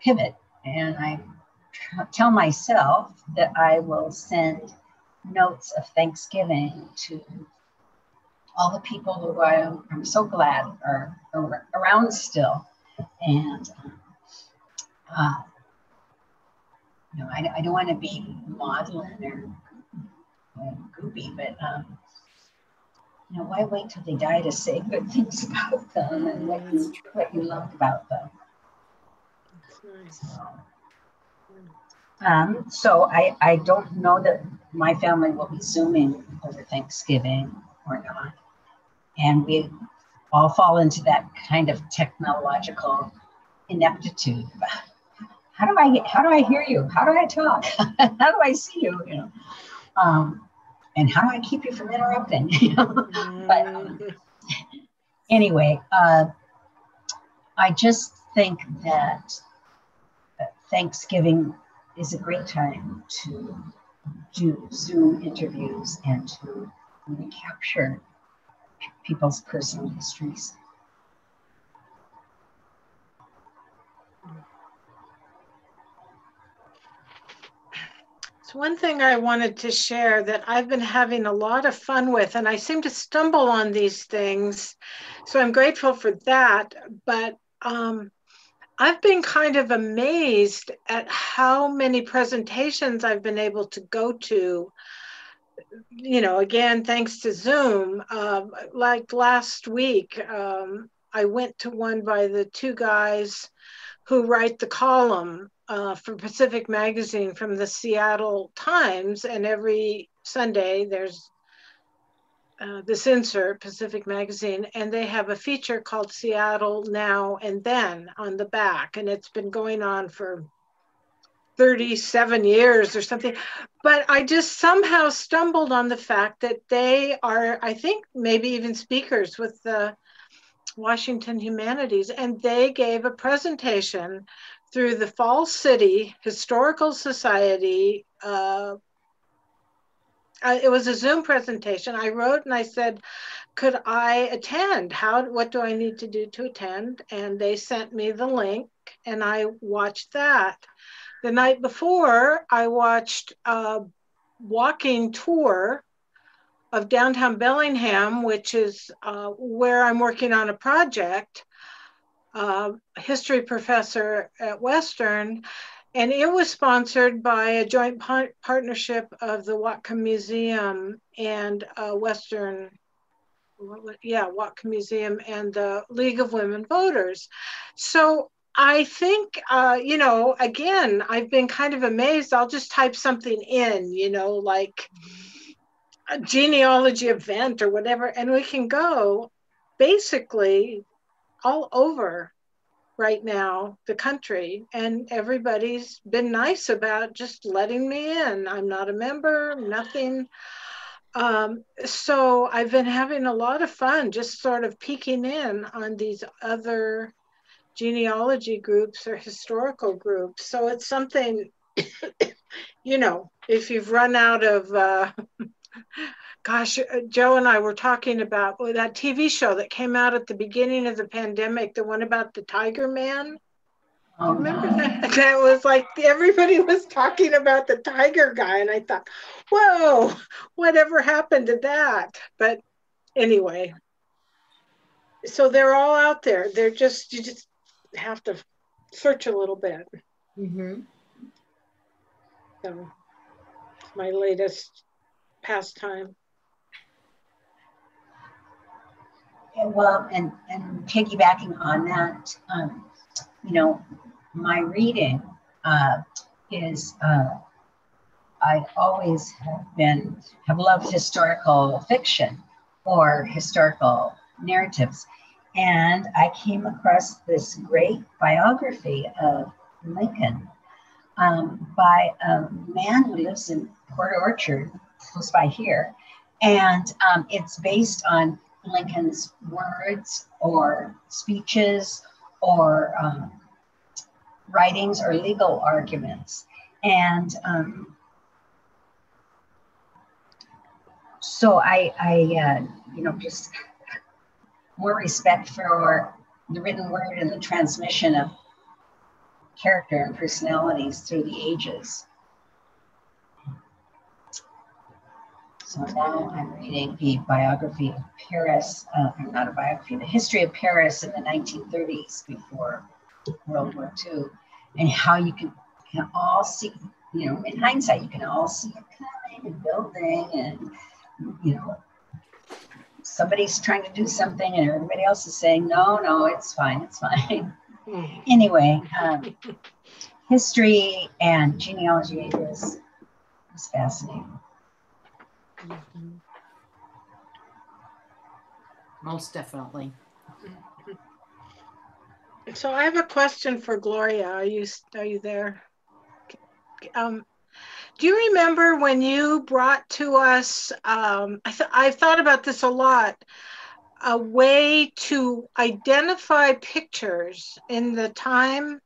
pivot and I tell myself that I will send notes of Thanksgiving to all the people who I'm so glad are around still. And you know, I don't want to be maudlin or goopy, but you know, why wait till they die to say good things about them and what you loved about them? That's nice. So I don't know that my family will be Zooming over Thanksgiving or not. And we all fall into that kind of technological ineptitude. How do I hear you? How do I talk? How do I see you? You know, and how do I keep you from interrupting? You know? But anyway, I just think that Thanksgiving is a great time to do Zoom interviews and to really capture people's personal histories. So one thing I wanted to share that I've been having a lot of fun with, and I seem to stumble on these things, so I'm grateful for that, but I've been kind of amazed at how many presentations I've been able to go to, you know, again, thanks to Zoom. Like last week, I went to one by the two guys who write the column for Pacific Magazine from the Seattle Times, and every Sunday there's this insert, Pacific Magazine, and they have a feature called Seattle Now and Then on the back, and it's been going on for 37 years or something. But I just somehow stumbled on the fact that they are, I think, maybe even speakers with the Washington Humanities, and they gave a presentation through the Falls City Historical Society. It was a Zoom presentation. I wrote and I said, could I attend? What do I need to do to attend? And they sent me the link and I watched that. The night before, I watched a walking tour of downtown Bellingham, which is where I'm working on a project, a history professor at Western. And it was sponsored by a joint partnership of the Whatcom Museum and Whatcom Museum and the League of Women Voters. So I think, you know, again, I've been kind of amazed. I'll just type something in, you know, like a genealogy event or whatever, and we can go basically all over right now, the country, and everybody's been nice about just letting me in. I'm not a member, nothing. So I've been having a lot of fun just sort of peeking in on these other genealogy groups or historical groups. So it's something, you know, if you've run out of, gosh, Joe and I were talking about that TV show that came out at the beginning of the pandemic, the one about the Tiger Man. Oh, Remember that? That was like everybody was talking about the tiger guy, and I thought, whoa, whatever happened to that? But anyway, so they're all out there. They're just, you just have to search a little bit. Mm-hmm. So my latest pastime. Well, and piggybacking on that, you know, my reading is I always have loved historical fiction or historical narratives, and I came across this great biography of Lincoln by a man who lives in Port Orchard, close by here, and it's based on Lincoln's words or speeches or writings or legal arguments. And so I you know, just more respect for the written word and the transmission of character and personalities through the ages. So now I'm reading the biography of Paris, not a biography, the history of Paris in the 1930s before World War II, and how you can all see, you know, in hindsight, you can all see it coming and building, and, you know, somebody's trying to do something and everybody else is saying, no, no, it's fine, it's fine. Anyway, history and genealogy is fascinating. Most definitely. So I have a question for Gloria. Are you there? Do you remember when you brought to us, I've thought about this a lot, a way to identify pictures in the times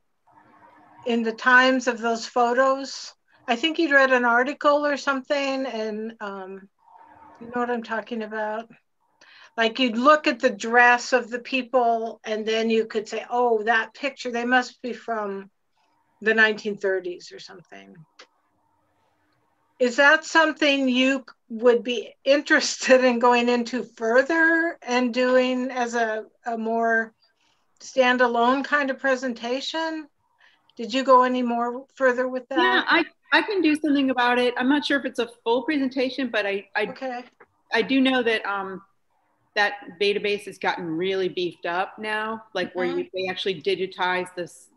of those photos? I think you'd read an article or something, and you know what I'm talking about? Like you'd look at the dress of the people and then you could say, oh, that picture, they must be from the 1930s or something. Is that something you would be interested in going into further and doing as a more standalone kind of presentation? Did you go any more further with that? Yeah, I can do something about it. I'm not sure if it's a full presentation, but I do know that that database has gotten really beefed up now, like where they actually digitize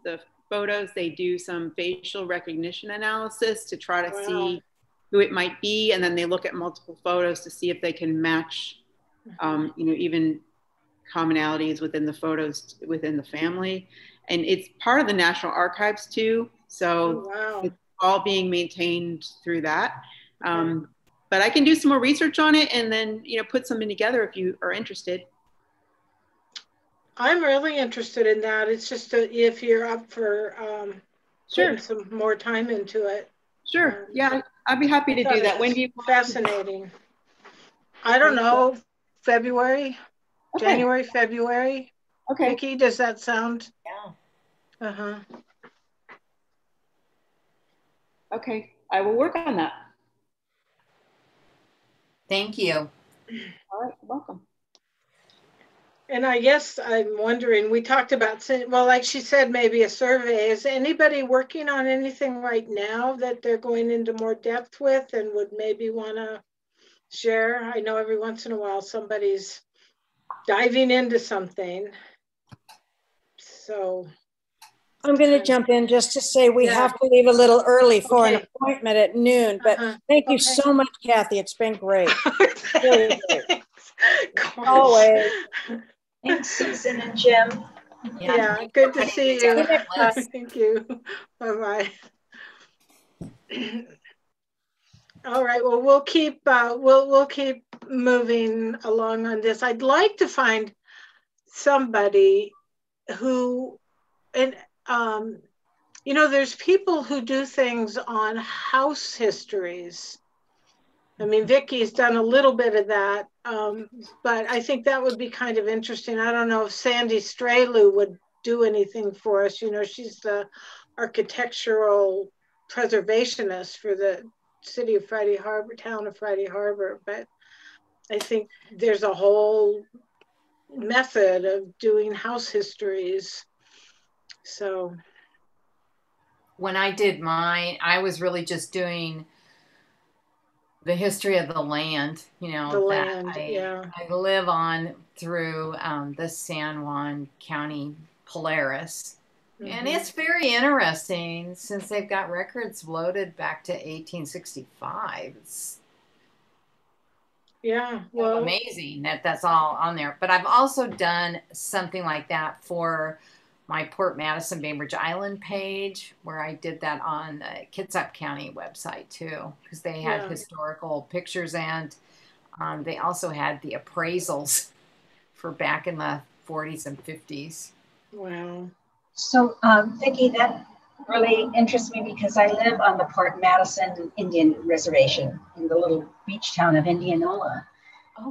the photos. They do some facial recognition analysis to try to see who it might be, and then they look at multiple photos to see if they can match, you know, even commonalities within the photos within the family. And it's part of the National Archives too, so it's all being maintained through that. But I can do some more research on it and then, you know, put something together if you are interested. I'm really interested in that. It's just if you're up for putting some more time into it. Sure. Yeah, I'd be happy to do that. When do you? Fascinating. I don't know. February, January, February. Okay. Vicki, does that sound? Yeah. Okay, I will work on that. Thank you. All right, welcome. And I guess I'm wondering, we talked about, well, like she said, maybe a survey. Is anybody working on anything right now that they're going into more depth with and would maybe want to share? I know every once in a while somebody's diving into something. So I'm going to jump in just to say we have to leave a little early for an appointment at noon, but thank you so much, Kathi. It's been great. Really great. Always. Thanks, Susan and Jim. Yeah, good to see you. Thank you. Bye-bye. All right, well, we'll keep moving along on this. I'd like to find somebody who, and you know, there's people who do things on house histories. I mean, Vicki's done a little bit of that, but I think that would be kind of interesting. I don't know if Sandy Straylew do anything for us. You know, she's the architectural preservationist for the city of Friday Harbor, town of Friday Harbor. But I think there's a whole method of doing house histories. So when I did mine, I was really just doing the history of the land, you know, the land, I live on through the San Juan County Polaris. And it's very interesting since they've got records loaded back to 1865. It's well, amazing that that's all on there. But I've also done something like that for my Port Madison Bainbridge Island page, where I did that on the Kitsap County website too, because they had historical pictures, and they also had the appraisals for back in the 40s and 50s. Wow. So, Vicki, that really interests me because I live on the Port Madison Indian Reservation in the little beach town of Indianola. Oh,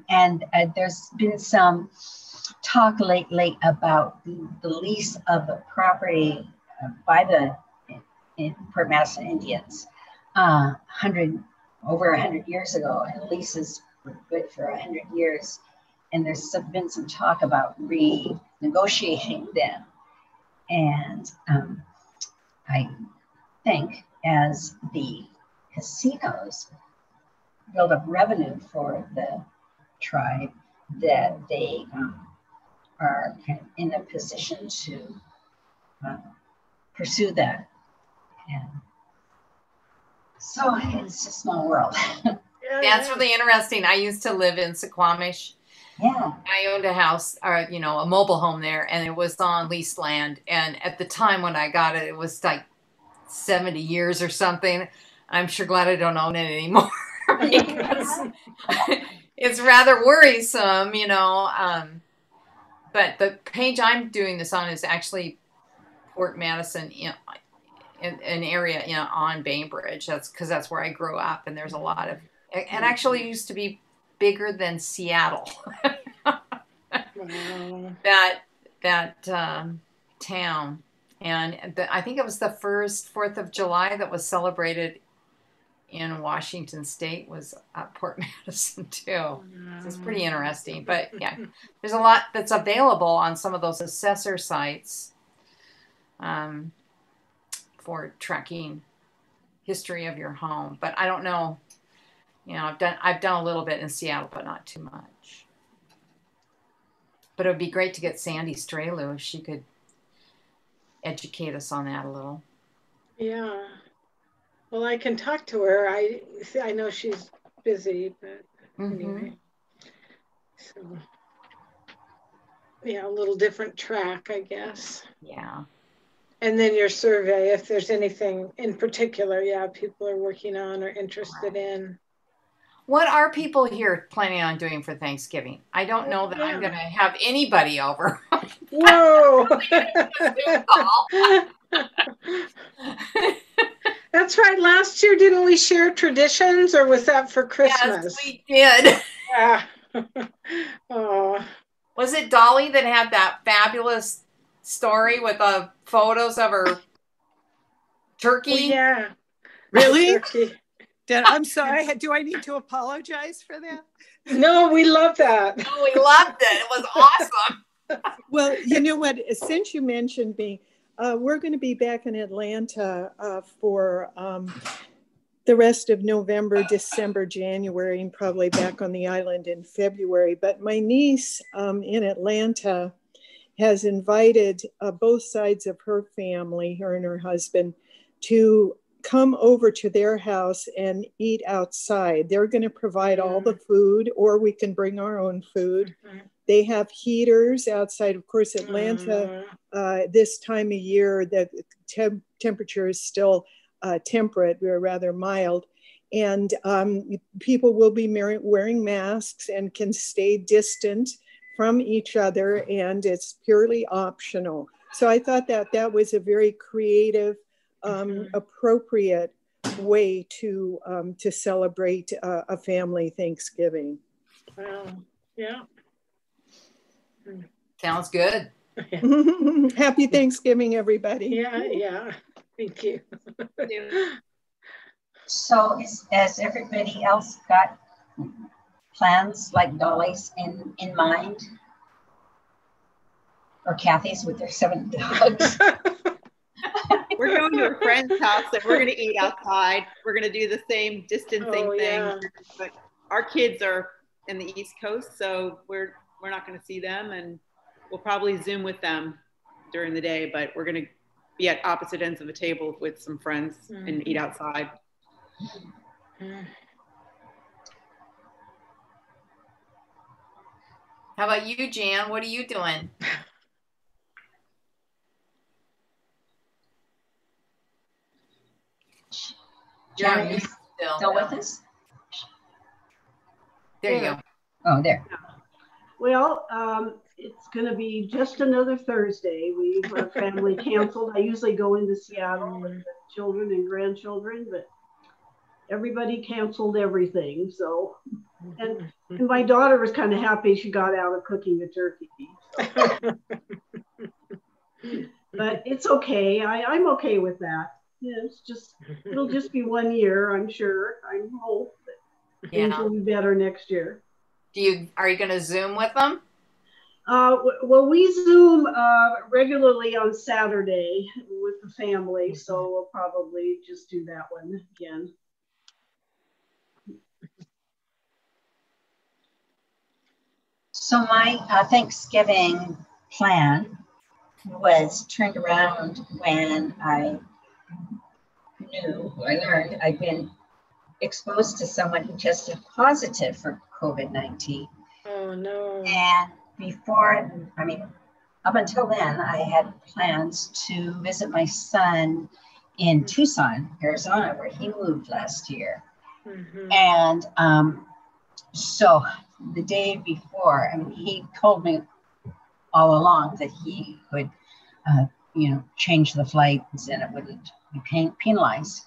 and there's been some talk lately about the lease of the property by the Port Madison Indians over 100 years ago, and leases were good for 100 years. And there's been some talk about renegotiating them. And I think as the casinos build up revenue for the tribe, that they are kind of in a position to pursue that. And so it's a small world. That's really interesting. I used to live in Suquamish. Yeah. I owned a house, or you know, a mobile home there, and it was on leased land. And at the time when I got it, it was like 70 years or something. I'm sure glad I don't own it anymore because it's rather worrisome, you know. But the page I'm doing this on is actually Port Madison, an area, you know, on Bainbridge. That's because that's where I grew up, and there's a lot of. It actually used to be bigger than Seattle. that town, and I think it was the first 4th of July that was celebrated in Washington State was at Port Madison too. So it's pretty interesting. But yeah, there's a lot that's available on some of those assessor sites for tracking history of your home. But I don't know. You know, I've done a little bit in Seattle, but not too much. But it would be great to get Sandy Strelu if she could educate us on that a little. Yeah. Well, I can talk to her. I know she's busy, but anyway. So, yeah, a little different track, I guess. Yeah. And then your survey, if there's anything in particular, people are working on or interested in. What are people here planning on doing for Thanksgiving? I don't know that I'm going to have anybody over. Whoa! That's right. Last year, didn't we share traditions, or was that for Christmas? Yes, we did. Yeah. Oh. Was it Dolly that had that fabulous story with photos of her turkey? Oh, yeah. Really? Turkey. I'm sorry. Do I need to apologize for that? No, we love that. No, we loved it. It was awesome. Well, you know what? Since you mentioned me, we're going to be back in Atlanta for the rest of November, December, January, and probably back on the island in February. But my niece in Atlanta has invited both sides of her family, her and her husband, to come over to their house and eat outside. They're going to provide all the food, or we can bring our own food. They have heaters outside. Of course, Atlanta, this time of year, the temperature is still temperate, we're rather mild. And people will be wearing masks and can stay distant from each other, and it's purely optional. So I thought that was a very creative, appropriate way to celebrate a family Thanksgiving. Wow. Yeah. Sounds good. Happy Thanksgiving, everybody. Yeah. Thank you. So has everybody else got plans like Dolly's in mind? Or Kathy's with their 7 dogs? We're going to a friend's house and we're going to eat outside. We're going to do the same distancing thing. Yeah. But our kids are in the East Coast, so we're not going to see them, and we'll probably Zoom with them during the day, but we're going to be at opposite ends of the table with some friends and eat outside. How about you, Jan? What are you doing? Jan, are you still with us? There you go. Oh, there. Well, it's going to be just another Thursday. Our family canceled. I usually go into Seattle with the children and grandchildren, but everybody canceled everything. So, and my daughter was kind of happy she got out of cooking the turkey. So. But it's okay. I'm okay with that. Yeah, it'll just be 1 year, I'm sure. I hope that things will be better next year. Are you going to Zoom with them? Well, we Zoom regularly on Saturday with the family, so we'll probably just do that one again. So my Thanksgiving plan was turned around when I learned I'd been exposed to someone who tested positive for COVID-19. Oh, no. And up until then, I had plans to visit my son in Tucson, Arizona, where he moved last year. And so the day before, he told me all along that he could, change the flights and it wouldn't be penalized.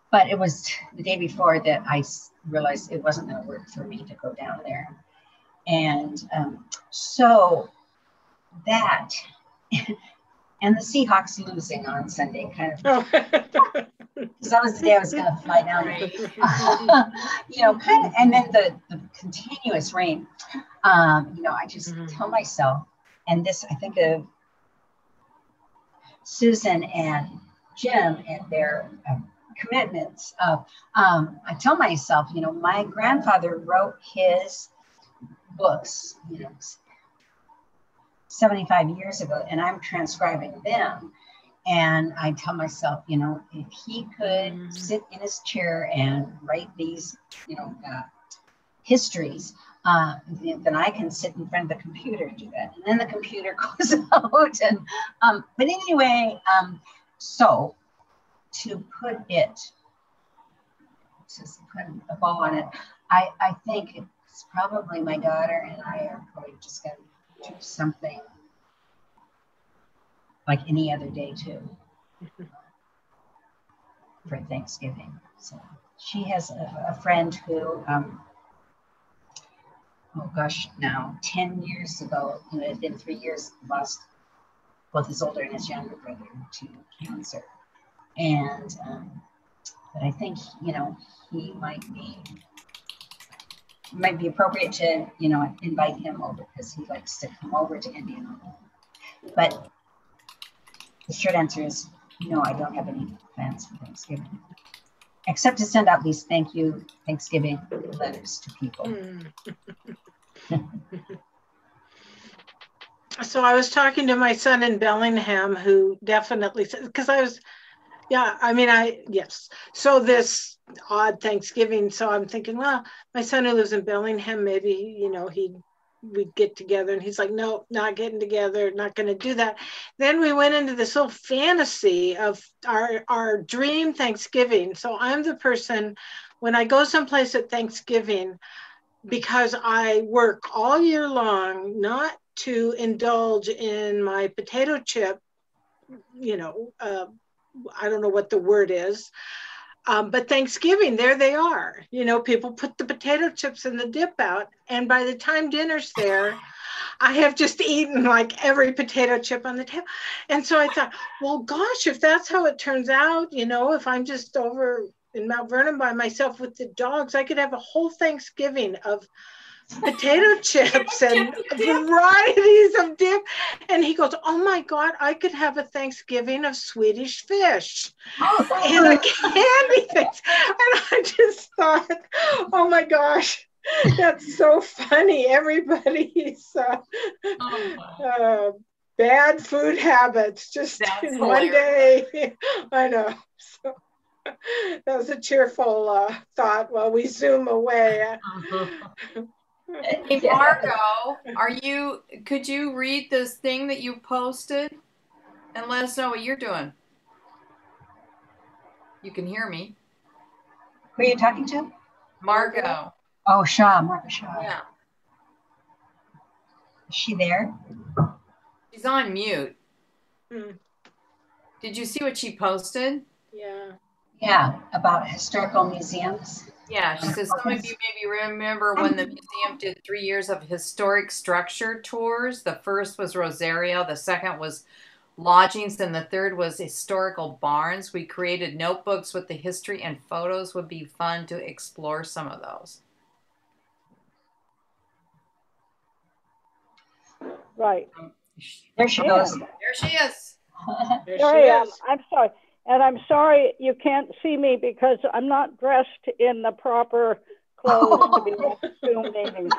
But it was the day before that I realized it wasn't going to work for me to go down there. And so that, and the Seahawks losing on Sunday kind of, because that was the day I was going to fly down there. And then the continuous rain, I just tell myself, and this, I think of Susan and Jim and their commitments of, I tell myself, my grandfather wrote his books, 75 years ago, and I'm transcribing them. And I tell myself, if he could sit in his chair and write these, histories, then I can sit in front of the computer and do that. And then the computer goes out. And but anyway, so to put a bow on it, I think it's probably my daughter and I are probably just going to do something like any other day too for Thanksgiving. So she has a friend who, 10 years ago, it had been 3 years, lost both his older and his younger brother to cancer. And but I think, he might be appropriate to, invite him over because he likes to come over to Indiana. But the short answer is no, I don't have any plans for Thanksgiving, except to send out these Thanksgiving letters to people. So I was talking to my son in Bellingham, who definitely said, because yes. So this odd Thanksgiving. So I'm thinking, well, my son who lives in Bellingham, maybe, we'd get together. And he's like, no, not getting together, not going to do that. Then we went into this whole fantasy of our dream Thanksgiving. So I'm the person, when I go someplace at Thanksgiving, because I work all year long, not to indulge in my potato chip, I don't know what the word is, but Thanksgiving, there they are. People put the potato chips and the dip out, and by the time dinner's there, I have just eaten like every potato chip on the table. And so I thought, well, gosh, if that's how it turns out, you know, if I'm just over in Mount Vernon by myself with the dogs, I could have a whole Thanksgiving of potato chips and varieties of dip. And he goes, oh my God, I could have a Thanksgiving of Swedish fish and a candy things. And I just thought, oh my gosh, that's so funny. Everybody's bad food habits just in one day. I know. So that was a cheerful thought while we zoom away. Hey, Margot, could you read this thing that you posted and let us know what you're doing? You can hear me. Who are you talking to? Margot. Oh, Shaw, Margot Shaw. Yeah. Is she there? She's on mute. Did you see what she posted? Yeah. Yeah, about historical museums. Yeah, she says some of you maybe remember when the museum did 3 years of historic structure tours. The first was Rosario, the second was lodgings, and the third was historical barns. We created notebooks with the history and photos. Would be fun to explore some of those. Right. There she goes. There she is. There I am. I'm sorry. And I'm sorry you can't see me because I'm not dressed in the proper clothes to be at the Zoom meeting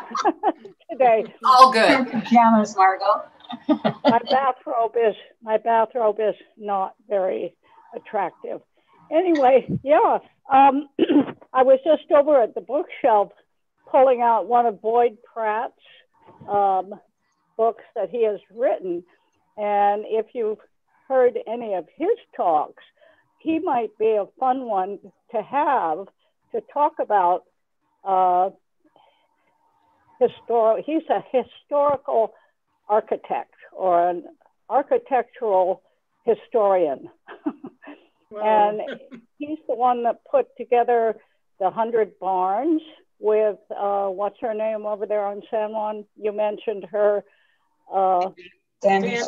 today. All good. Pajamas, Margot. My bathrobe is not very attractive. Anyway, yeah. I was just over at the bookshelf pulling out one of Boyd Pratt's books that he has written. And if you've heard any of his talks, he might be a fun one to have to talk about he's a historical architect or an architectural historian. And he's the one that put together the 100 Barns with, what's her name over there on San Juan? You mentioned her. Sandy.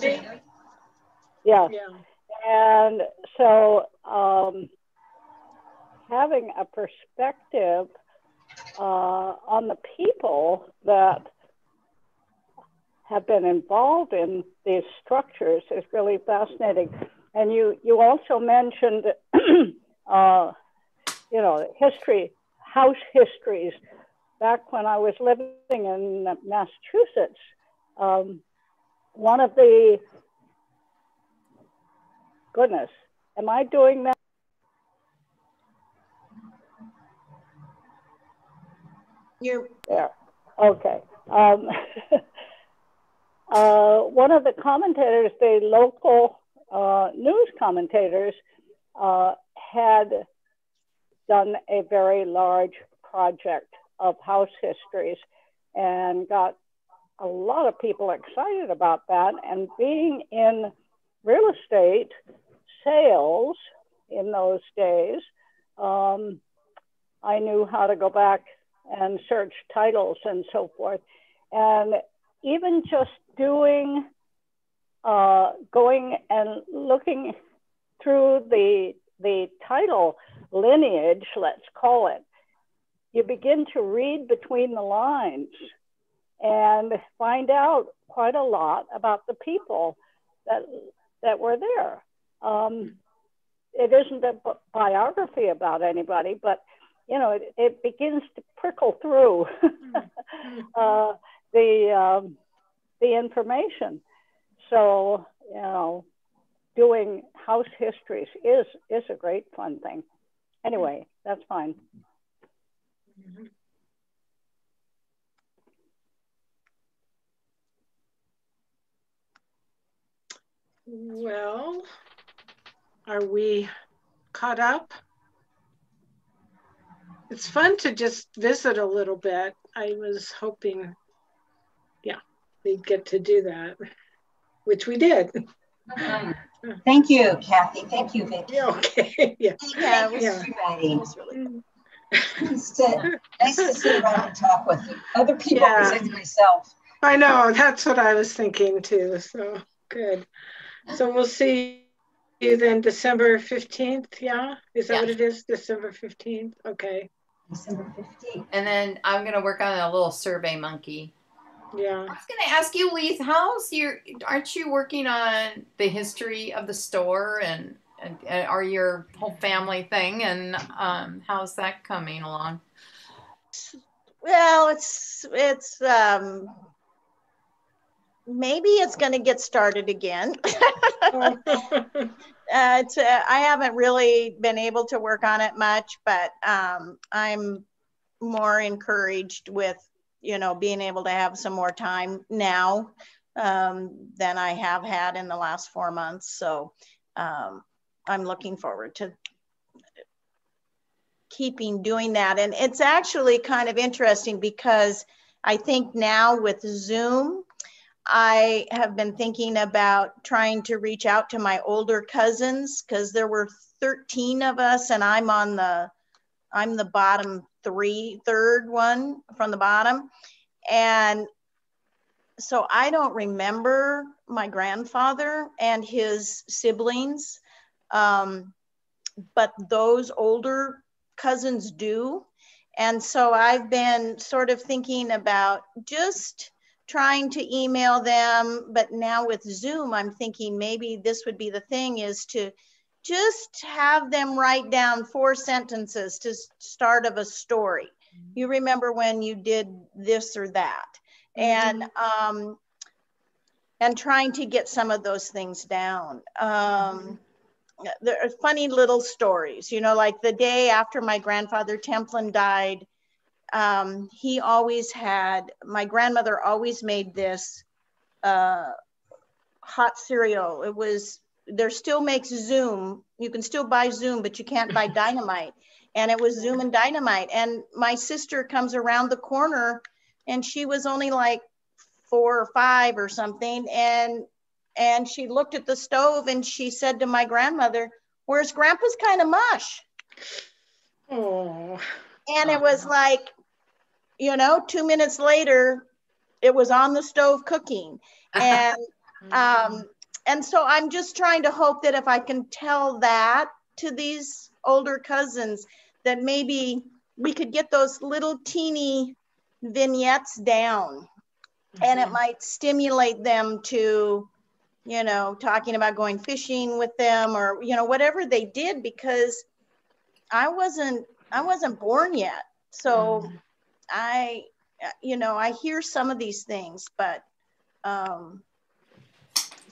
Yeah. And so having a perspective on the people that have been involved in these structures is really fascinating. And you also mentioned, history, house histories. Back when I was living in Massachusetts, one of the, goodness, am I doing that? You're there. Okay. One of the commentators, the local news commentators, had done a very large project of house histories and got a lot of people excited about that. And being in real estate sales in those days, I knew how to go back and search titles and so forth. And even just going and looking through the title lineage, let's call it, you begin to read between the lines and find out quite a lot about the people that were there. It isn't a biography about anybody, but it begins to prickle through the information. So doing house histories is a great fun thing. Anyway, that's fine. Well, are we caught up? It's fun to just visit a little bit. I was hoping, we'd get to do that, which we did. Thank you, Kathy. Thank you, Vicki. Okay. Yeah. Thank you, everybody. It was really nice to sit around and talk with other people besides myself. I know, that's what I was thinking too. So good. So we'll see you then December 15th. Yeah. Is that what it is? December 15th. Okay. December 15th. And then I'm going to work on a little Survey Monkey. Yeah. I was going to ask you, Leith, aren't you working on the history of the store and are your whole family thing? And how's that coming along? Well, it's maybe it's going to get started again. I haven't really been able to work on it much, but I'm more encouraged with, you know, being able to have some more time now than I have had in the last 4 months. So I'm looking forward to keeping doing that. And it's actually kind of interesting because I think now with Zoom, I have been thinking about trying to reach out to my older cousins because there were 13 of us and I'm the bottom third one from the bottom. And so I don't remember my grandfather and his siblings, but those older cousins do. And so I've been sort of thinking about just trying to email them, but now with Zoom, I'm thinking maybe this would be the thing, is to just have them write down 4 sentences to start of a story. You remember when you did this or that, and trying to get some of those things down. There are funny little stories, you know, like the day after my grandfather Templin died, he always had, my grandmother always made this hot cereal. It was, there still makes Zoom. You can still buy Zoom, but you can't buy Dynamite. And it was Zoom and Dynamite. And my sister comes around the corner and she was only like 4 or 5 or something. And she looked at the stove and she said to my grandmother, "Where's Grandpa's kind of mush?" Oh. And it was like, you know, 2 minutes later, it was on the stove cooking. And so I'm just trying to hope that if I can tell that to these older cousins, that maybe we could get those little teeny vignettes down, and it might stimulate them to, you know, talking about going fishing with them, or, you know, whatever they did, because I wasn't born yet. So I, you know, I hear some of these things, but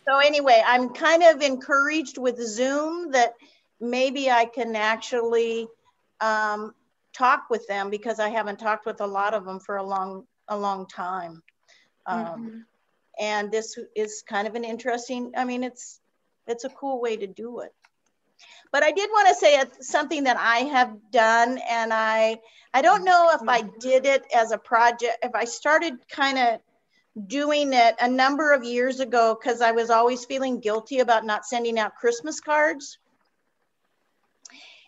so anyway, I'm kind of encouraged with Zoom that maybe I can actually talk with them, because I haven't talked with a lot of them for a long time. And this is kind of an interesting, I mean, it's a cool way to do it. But I did want to say something that I have done, and I don't know if I did it as a project, if I started kind of doing it a number of years ago, because I was always feeling guilty about not sending out Christmas cards.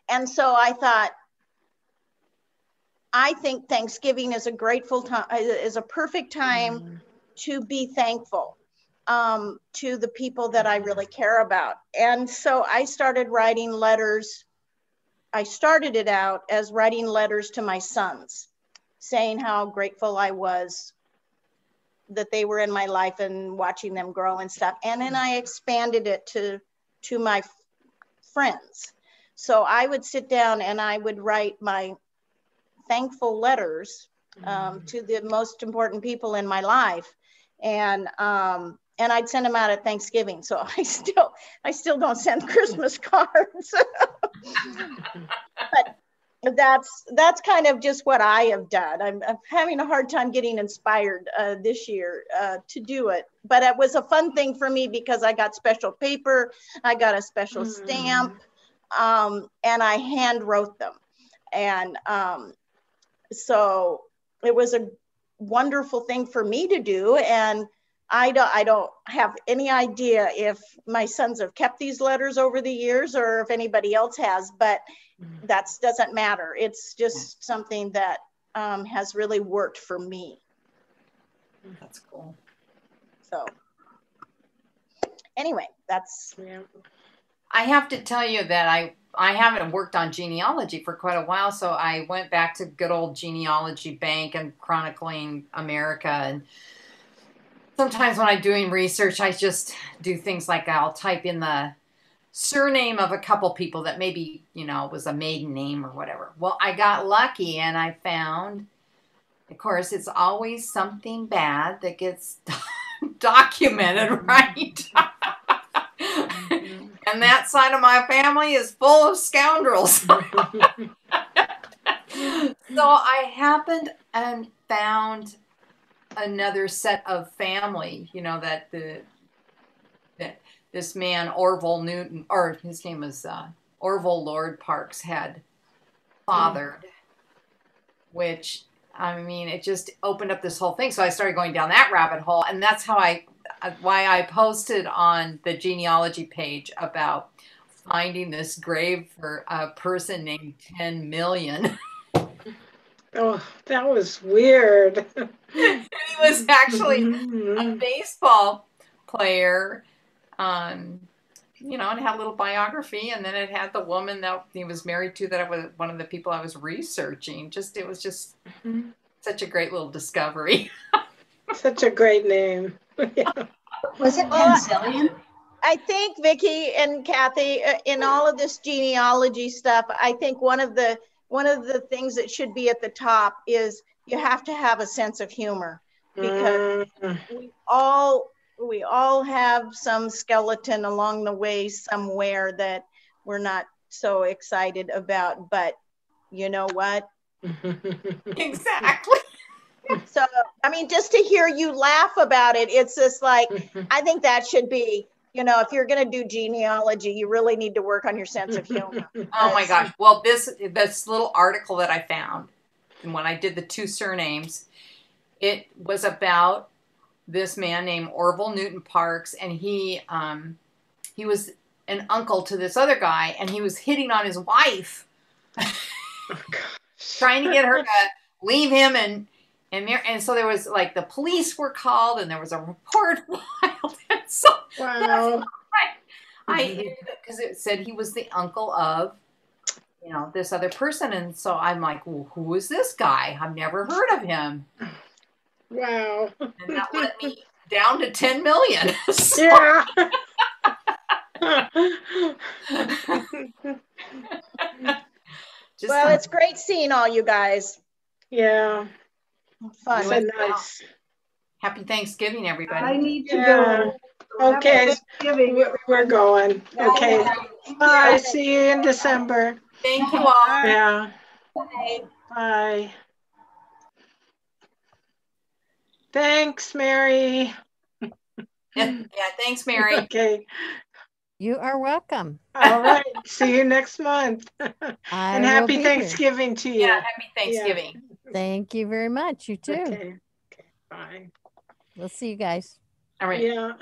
And so I thought, I think Thanksgiving is a grateful time, is a perfect time to be thankful to the people that I really care about. And so I started writing letters. I started it out as writing letters to my sons, saying how grateful I was that they were in my life and watching them grow and stuff. And then I expanded it to my friends. So I would sit down and I would write my thankful letters to the most important people in my life. And I'd send them out at Thanksgiving. So I still don't send Christmas cards. But that's kind of just what I have done. I'm having a hard time getting inspired this year to do it. But it was a fun thing for me because I got special paper, I got a special stamp, and I hand wrote them. And so it was a wonderful thing for me to do. And I don't have any idea if my sons have kept these letters over the years or if anybody else has, but that doesn't matter. It's just something that has really worked for me. That's cool. So anyway, that's. Yeah. I have to tell you that I haven't worked on genealogy for quite a while, so I went back to good old Genealogy Bank and Chronicling America. And sometimes when I'm doing research, I just do things like I'll type in the surname of a couple people that maybe, was a maiden name or whatever. Well, I got lucky and I found, of course, it's always something bad that gets documented, right? And that side of my family is full of scoundrels. So I happened and found another set of family, that this man, Orville Newton, or his name was Orville Lord Parks, had fathered, which, it just opened up this whole thing. So I started going down that rabbit hole, and that's how why I posted on the genealogy page about finding this grave for a person named 10 Million. Oh, that was weird. He was actually a baseball player, and it had a little biography, and then it had the woman that he was married to that was one of the people I was researching. It was just such a great little discovery. Such a great name. Yeah. Was it penicillium? I think Vicki and Kathy, in all of this genealogy stuff, I think one of the things that should be at the top is you have to have a sense of humor, because we all have some skeleton along the way somewhere that we're not so excited about, but you know what? Exactly. So, just to hear you laugh about it, it's just like, I think that should be, if you're going to do genealogy, you really need to work on your sense of humor. Oh my gosh. Well, this little article that I found, and when I did the 2 surnames, it was about this man named Orville Newton Parks, and he was an uncle to this other guy, and he was hitting on his wife, trying to get her to leave him, and so there was the police were called, and there was a report filed, and so wow. Because it said he was the uncle of this other person, and so I'm like, well, who is this guy? I've never heard of him. Wow. And that led me down to 10 million. So. Yeah. Well, it's great seeing all you guys. Yeah. Fun. So nice. Happy Thanksgiving, everybody. I need to go. Okay. We're going. Okay. Bye. See you in December. Thank you all. Yeah. Bye. Bye. Thanks, Mary. Yeah, thanks, Mary. Okay. You are welcome. All right. See you next month. I And will happy be Thanksgiving to you. Yeah, happy Thanksgiving. here. Thank you very much. You too. Okay. Bye. We'll see you guys. All right. Yeah.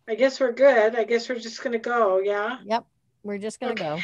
I guess we're good. I guess we're just going to go. Yeah. Yep. We're just going to go.